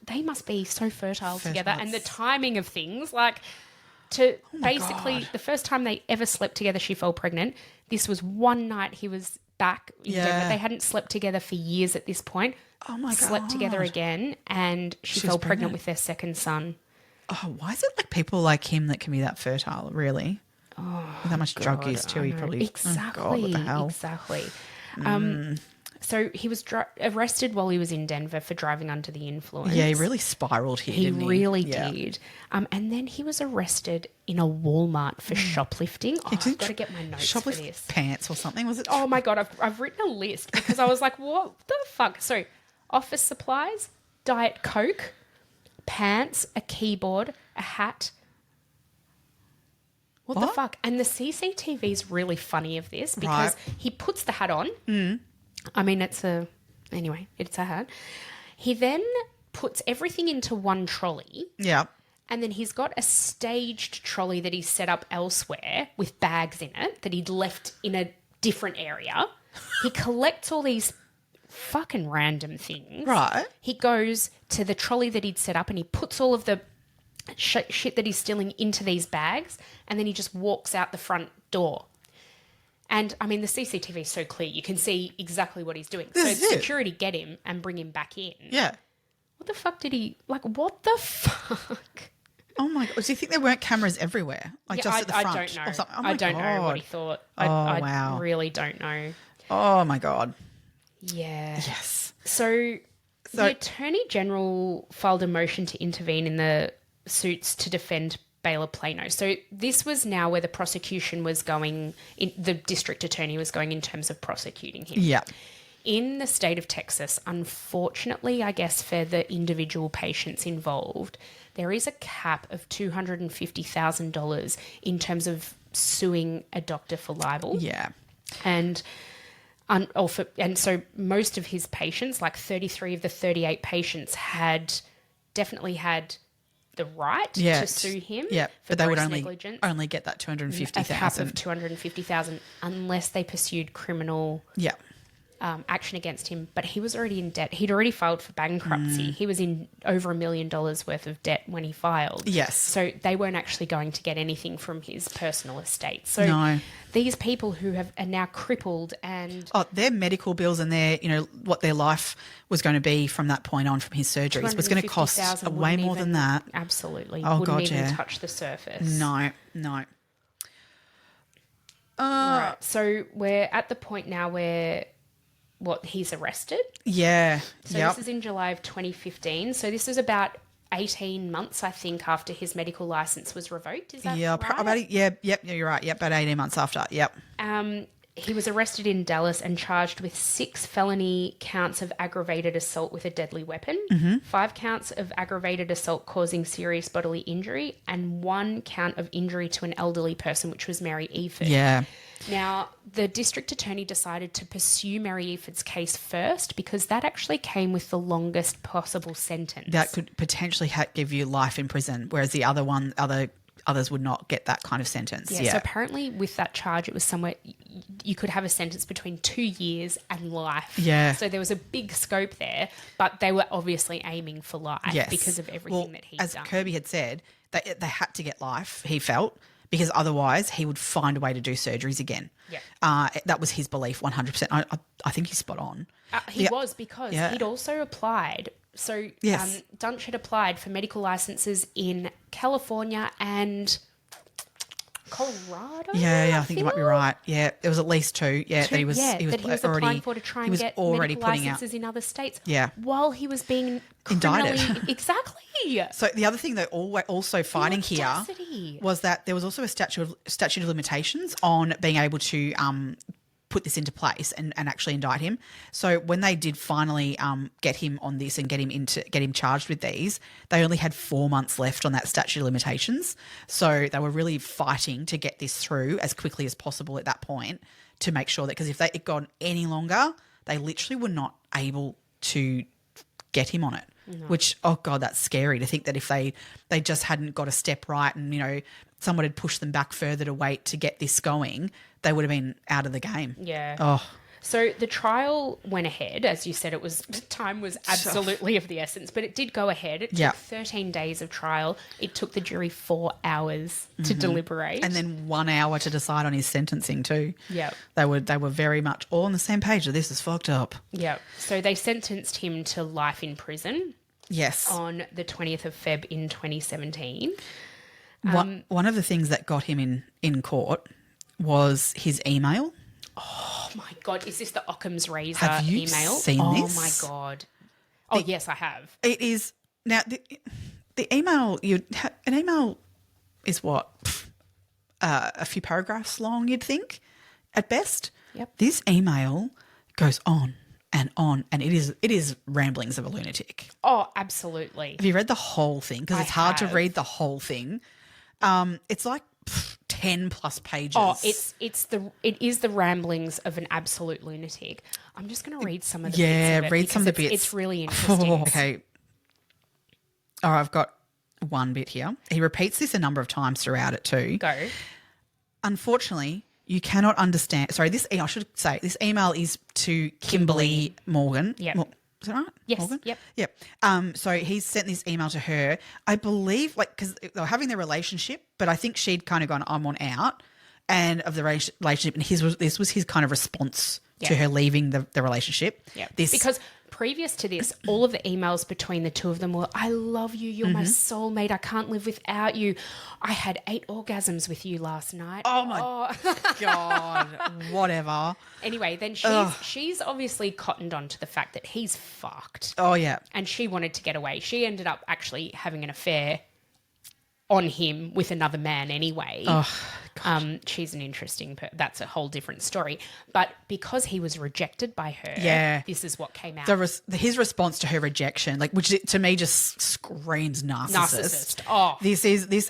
They must be so fertile together. Fertile. And the timing of things, like to basically God. the first time they ever slept together, she fell pregnant. This was one night he was back in Denver. They hadn't slept together for years at this point. Oh, my God. Slept together again, and she fell pregnant with their second son. Oh, why is it like people like him that can be that fertile, really? With how much drug use too, he probably... Exactly. Oh, God, what the hell? Exactly. So he was arrested while he was in Denver for driving under the influence. Yeah, he really spiraled here, didn't he? He really did. And then he was arrested in a Walmart for shoplifting. Oh, I've got to get my notes for this. Pants or something, was it? Oh, my God. I've written a list because I was like, what the fuck? So office supplies, Diet Coke, pants, a keyboard, a hat. What the fuck? And the CCTV is really funny of this because he puts the hat on. I mean, it's a hat. He then puts everything into one trolley. Yeah. And then he's got a staged trolley that he's set up elsewhere with bags in it that he'd left in a different area. He collects all these fucking random things. Right. He goes to the trolley that he'd set up and he puts all of the shit that he's stealing into these bags, and then he just walks out the front door. And, I mean, the CCTV is so clear. You can see exactly what he's doing. So security get him and bring him back in. Yeah. What the fuck did he... Like, what the fuck? Oh, my God. Do you think there weren't cameras everywhere? Like, just at the front? I don't know. Or something? Oh, I don't know what he thought. I wow. really don't know. Oh, my God. Yeah. Yes. So the Attorney General filed a motion to intervene in the suits to defend Baylor Plano. So this was now where the prosecution was going, the district attorney was going in terms of prosecuting him. Yeah. In the state of Texas, unfortunately, I guess for the individual patients involved, there is a cap of $250,000 in terms of suing a doctor for libel. Yeah. And so most of his patients, like 33 of the 38 patients, definitely had the right to sue him. Yeah, for but they would negligence. only get that $250,000. A cap of $250,000 unless they pursued criminal action against him. But he was already in debt. He'd already filed for bankruptcy. He was in over $1 million worth of debt when he filed. Yes. So they weren't actually going to get anything from his personal estate. So these people who are now crippled and... Oh, their medical bills and what their life was going to be from that point on from his surgeries was going to cost way more than that. Absolutely. Oh, wouldn't God, even touch the surface. No. Right. So we're at the point now where... he's arrested? Yeah. So this is in July of 2015. So this is about 18 months, I think, after his medical license was revoked. Is that right? You're right. Yep, about 18 months after. Yep. He was arrested in Dallas and charged with 6 felony counts of aggravated assault with a deadly weapon, 5 counts of aggravated assault causing serious bodily injury, and 1 count of injury to an elderly person, which was Mary Eaford. Yeah. Now, the district attorney decided to pursue Mary Eaford's case first because that actually came with the longest possible sentence. That could potentially give you life in prison, whereas the others would not get that kind of sentence. Yeah, so apparently with that charge, it was somewhere you could have a sentence between 2 years and life. Yeah. So there was a big scope there, but they were obviously aiming for life because of everything that he'd done. As Kirby had said, they had to get life, he felt, because otherwise he would find a way to do surgeries again. Yeah. That was his belief, 100%. I think he's spot on. He was because he'd also applied. So Dunch had applied for medical licenses in California and Colorado. Yeah, I think you might be right. Yeah, there was at least 2. Yeah, that he was applying for to try and get medical licenses in other states. Yeah, while he was being indicted. Exactly. So the other thing they're also fighting here was that there was also a statute of limitations on being able to put this into place and actually indict him. So when they did finally get him on this and get him charged with these, they only had 4 months left on that statute of limitations. So they were really fighting to get this through as quickly as possible at that point to make sure that, because if it gone any longer, they literally were not able to get him on it. No. Which, oh God, that's scary to think that if they just hadn't got a step right and, you know, someone had pushed them back further to wait to get this going, they would have been out of the game. Yeah. Oh. So the trial went ahead. As you said, time was absolutely of the essence, but it did go ahead. It took 13 days of trial. It took the jury 4 hours to deliberate. And then 1 hour to decide on his sentencing too. Yeah. They were very much all on the same page that this is fucked up. Yeah. So they sentenced him to life in prison. Yes. On the 20th of Feb in 2017. One of the things that got him in court was his email. Oh, my God. Is this the Occam's razor have you email? Seen this? Oh, my God. Oh, yes, I have. It is. Now, the email, an email is what? A few paragraphs long, you'd think, at best. Yep. This email goes on and on, and it is ramblings of a lunatic. Oh, absolutely. Have you read the whole thing? Because it's hard to read the whole thing. It's like 10 plus pages. Oh, it is the ramblings of an absolute lunatic. I'm just going to read some of the bits of it. Read some of the bits. It's really interesting. Okay. All right, I've got one bit here. He repeats this a number of times throughout it too. Go. Unfortunately, you cannot understand. Sorry, I should say this email is to Kimberly Morgan. Yep. Is that right? Yes. Morgan? Yep. Yep. So he's sent this email to her, I believe, because they were having their relationship, but I think she'd kind of gone, I'm on out, and of the relationship, and this was his kind of response to her leaving the relationship. Yeah. Because previous to this, all of the emails between the two of them were, I love you, you're my soulmate, I can't live without you. I had 8 orgasms with you last night. Oh my God. Whatever. Anyway, then she's obviously cottoned on to the fact that he's fucked. Oh, yeah. And she wanted to get away. She ended up actually having an affair on him with another man anyway. Oh, she's an interesting that's a whole different story. But because he was rejected by her, this is what came out. His response to her rejection, which to me just screams narcissist. Oh, this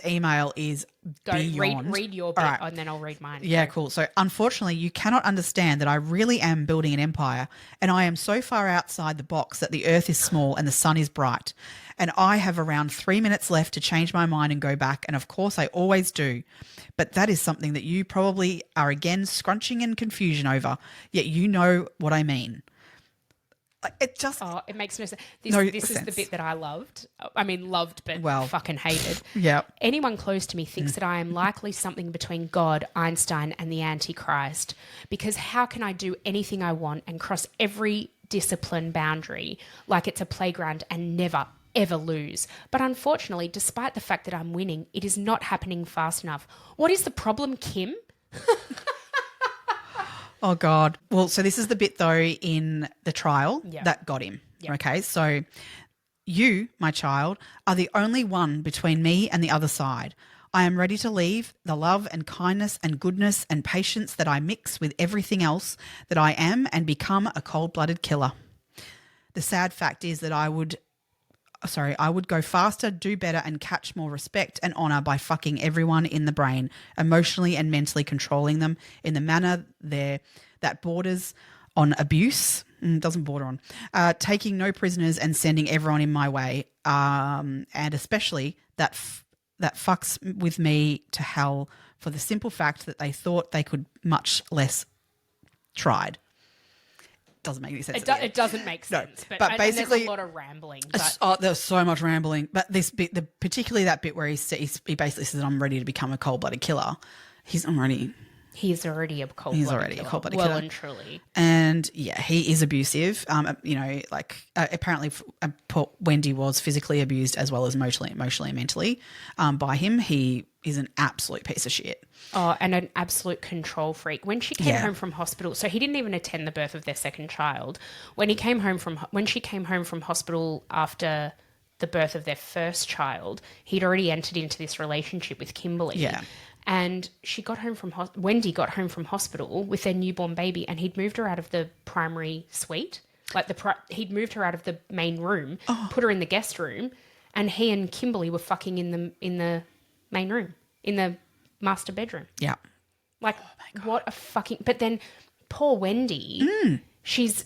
email is beyond. Read your bit, right, and then I'll read mine. Yeah, cool. So unfortunately, you cannot understand that I really am building an empire, and I am so far outside the box that the earth is small and the sun is bright. And I have around 3 minutes left to change my mind and go back. And of course, I always do. But that is something that you probably are again scrunching in confusion over. Yet you know what I mean. It just... Oh, it makes no sense. This is the bit that I loved. I mean, loved, but fucking hated. Yeah. Anyone close to me thinks that I am likely something between God, Einstein, and the Antichrist. Because how can I do anything I want and cross every discipline boundary like it's a playground and never ever lose? But unfortunately, despite the fact that I'm winning, it is not happening fast enough. What is the problem, Kim? Oh, God. Well, so this is the bit, though, in the trial that got him. Yep. Okay, so you, my child, are the only one between me and the other side. I am ready to leave the love and kindness and goodness and patience that I mix with everything else that I am and become a cold-blooded killer. The sad fact is that I would go faster, do better, and catch more respect and honour by fucking everyone in the brain, emotionally and mentally controlling them in the manner that borders on abuse, doesn't border on, taking no prisoners and sending everyone in my way, and especially that fucks with me to hell for the simple fact that they thought they could much less tried. Doesn't make any sense. It doesn't make sense. No, but basically, there's a lot of rambling. There's so much rambling. But this bit, particularly that bit where he basically says, "I'm ready to become a cold-blooded killer." He's already a cold-blooded killer. Well and truly. And yeah, he is abusive. Apparently, Wendy was physically abused as well as emotionally and mentally by him. He is an absolute piece of shit. Oh, and an absolute control freak. When she came home from hospital, so he didn't even attend the birth of their second child. When she came home from hospital after the birth of their first child, he'd already entered into this relationship with Kimberly. Yeah. And Wendy got home from hospital with their newborn baby, and he'd moved her out of the primary suite. Like he'd moved her out of the main room, put her in the guest room, and he and Kimberly were fucking in the main room, in the master bedroom. Yeah. Like, what a fucking... But then poor Wendy, she's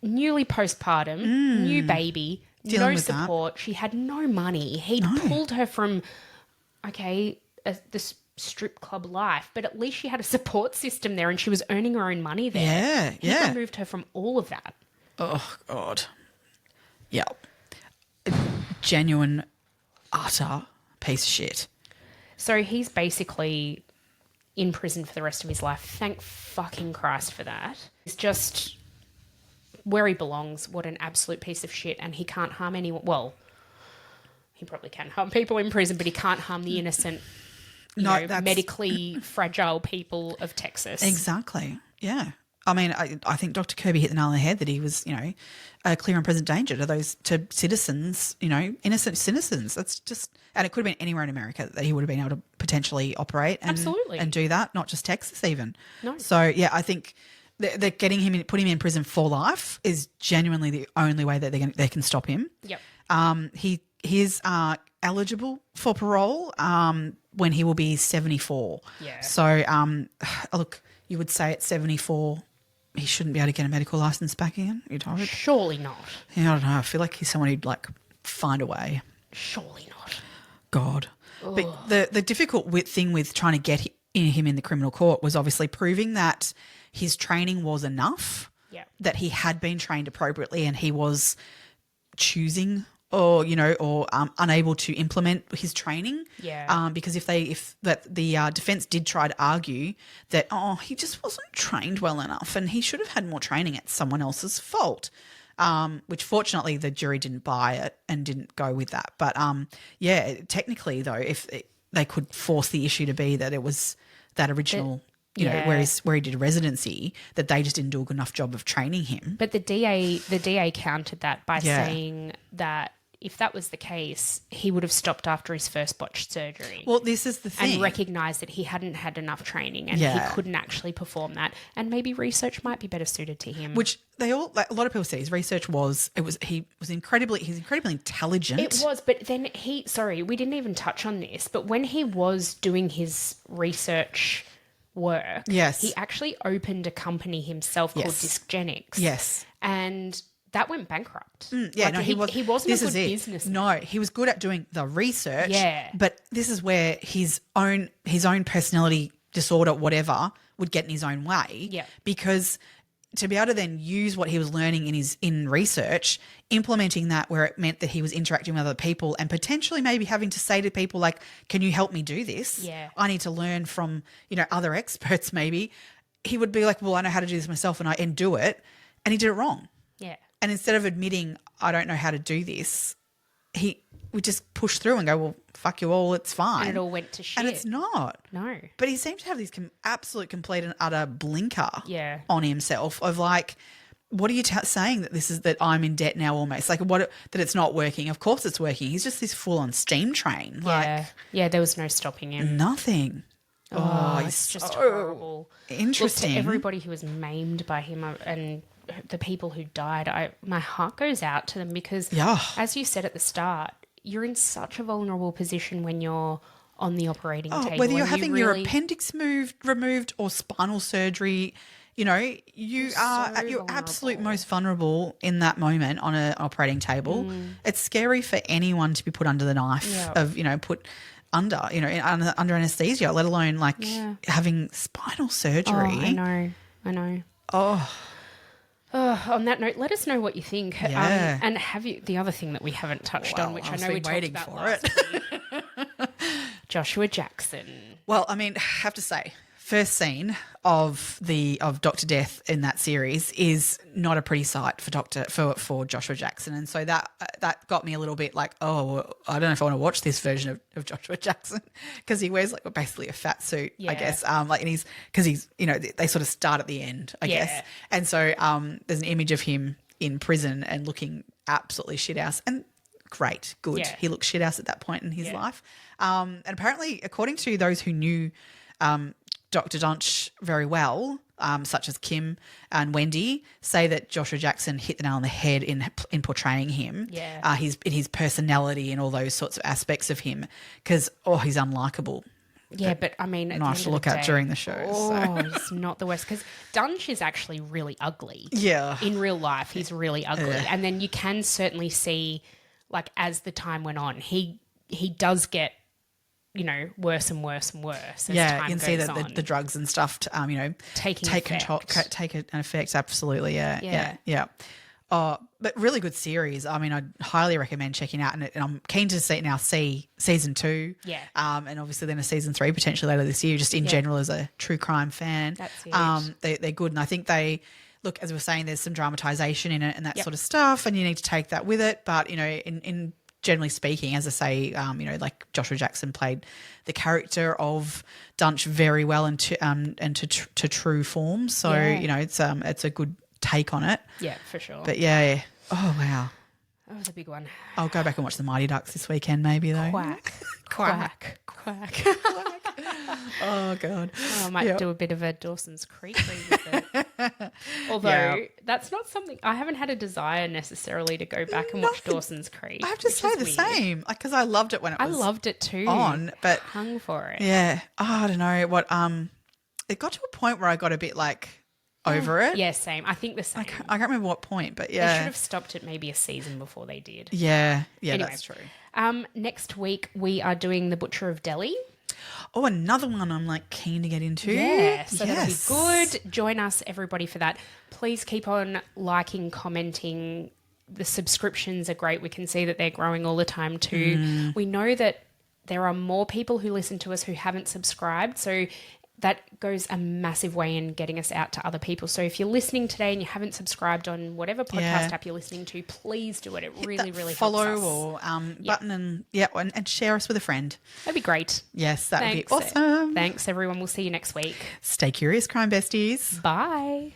newly postpartum, new baby, Dealing no with support. She had no money. He'd pulled her from, this strip club life, but at least she had a support system there and she was earning her own money there. Yeah, He removed her from all of that. Oh, God. Yeah. Genuine, utter piece of shit. So he's basically in prison for the rest of his life. Thank fucking Christ for that. He's just where he belongs. What an absolute piece of shit. And he can't harm anyone. Well, he probably can harm people in prison, but he can't harm the innocent, medically fragile people of Texas. Exactly. Yeah. I mean, I think Dr. Kirby hit the nail on the head that he was, a clear and present danger to citizens, innocent citizens. That's just, and it could have been anywhere in America that he would have been able to potentially operate and do that, not just Texas even. No. So, yeah, I think that putting him in prison for life is genuinely the only way that they can stop him. Yep. He is eligible for parole when he will be 74. Yeah. So, look, you would say at 74 he shouldn't be able to get a medical license back again. You'd hope. Surely not. Yeah, I don't know. I feel like he's someone who'd find a way. Surely not. God. Ugh. But the difficult thing with trying to get him in the criminal court was obviously proving that his training was enough. Yeah. That he had been trained appropriately and he was choosing or unable to implement his training. Yeah. Because if the defense did try to argue that, he just wasn't trained well enough and he should have had more training, it's someone else's fault. Which fortunately the jury didn't buy it and didn't go with that. But technically though, if they could force the issue to be that it was that original where he did residency, that they just didn't do a good enough job of training him. But the DA countered that by saying that if that was the case, he would have stopped after his first botched surgery. Well, this is the thing. And recognised that he hadn't had enough training and he couldn't actually perform that. And maybe research might be better suited to him. Which a lot of people said his research he's incredibly intelligent. It was, but then we didn't even touch on this, but when he was doing his research work, he actually opened a company himself called Discgenics. Yes. And that went bankrupt. He wasn't a good businessman. No, he was good at doing the research. Yeah. But this is where his own personality disorder, whatever, would get in his own way. Yeah. Because to be able to then use what he was learning in research, implementing that where it meant that he was interacting with other people and potentially maybe having to say to people like, can you help me do this? Yeah. I need to learn from, other experts maybe. He would be like, well, I know how to do this myself and do it. And he did it wrong. Yeah. And instead of admitting, I don't know how to do this, he would just push through and go, well, fuck you all, it's fine. And it all went to shit. And it's not. No. But he seemed to have this absolute, complete and utter blinker on himself of what are you saying that I'm in debt now almost? That it's not working. Of course it's working. He's just this full-on steam train. Yeah, there was no stopping him. Nothing. It's just horrible. Interesting. Look, to everybody who was maimed by him and the people who died, my heart goes out to them because, as you said at the start, you're in such a vulnerable position when you're on the operating table. Whether you're having your appendix removed or spinal surgery, you're at your absolute most vulnerable in that moment on an operating table. It's scary for anyone to be put under the knife of, put under, under anesthesia, let alone having spinal surgery. I know. Oh. On that note, let us know what you think. Yeah. And have you, the other thing that we haven't touched on, which I know we talked about last week, Joshua Jackson. Well, I mean, I have to say, first scene, of Dr. Death in that series is not a pretty sight for Joshua Jackson, and so that got me a little bit like, oh, I don't know if I want to watch this version of Joshua Jackson, because he wears like basically a fat suit, I guess, and he's they sort of start at the end, I guess, and so there's an image of him in prison and looking absolutely shithouse, and great, good. Yeah. He looks shithouse at that point in his life, and apparently, according to those who knew Dr. Dunsch very well, such as Kim and Wendy, say that Joshua Jackson hit the nail on the head in portraying him. Yeah. His personality and all those sorts of aspects of him, because he's unlikable. Yeah, but I mean, nice to look at during the show. It's not the worst, because Dunch is actually really ugly. Yeah, in real life, he's really ugly, and then you can certainly see, like, as the time went on, he does get, worse and worse and worse. As time you can goes see on. the drugs and stuff, take an effect. Absolutely, yeah. But really good series. I mean, I'd highly recommend checking out, and I'm keen to see season 2. Yeah. And obviously then a season 3 potentially later this year. Just in general as a true crime fan, that's it. They're good, and I think they. Look, as we were saying, there's some dramatisation in it and that sort of stuff, and you need to take that with it. But in generally speaking, as I say, like Joshua Jackson played the character of Dunch very well and to true form. So it's a good take on it. Yeah, for sure. But yeah. Oh wow, that was a big one. I'll go back and watch the Mighty Ducks this weekend, maybe though. Quack, quack, quack. Oh God. I might do a bit of a Dawson's Creek revisit. Although that's not something, I haven't had a desire necessarily to go back and watch Dawson's Creek. I have to say the same, because I loved it when it was. I loved it too. But hung for it. Yeah. I don't know what. It got to a point where I got a bit like over it. Yeah, same. I think the same. I can't remember what point, but yeah. They should have stopped it maybe a season before they did. Yeah. Yeah, anyway, that's true. Next week we are doing The Butcher of Delhi. Oh, another one I'm like keen to get into. Yeah, so that'll be good. Join us, everybody, for that. Please keep on liking, commenting. The subscriptions are great. We can see that they're growing all the time too. We know that there are more people who listen to us who haven't subscribed, so that goes a massive way in getting us out to other people. So if you're listening today and you haven't subscribed on whatever podcast app you're listening to, please do it. It really helps us. Follow or button and share us with a friend. That'd be great. Yes, that would be awesome. Thanks, everyone. We'll see you next week. Stay curious, crime besties. Bye.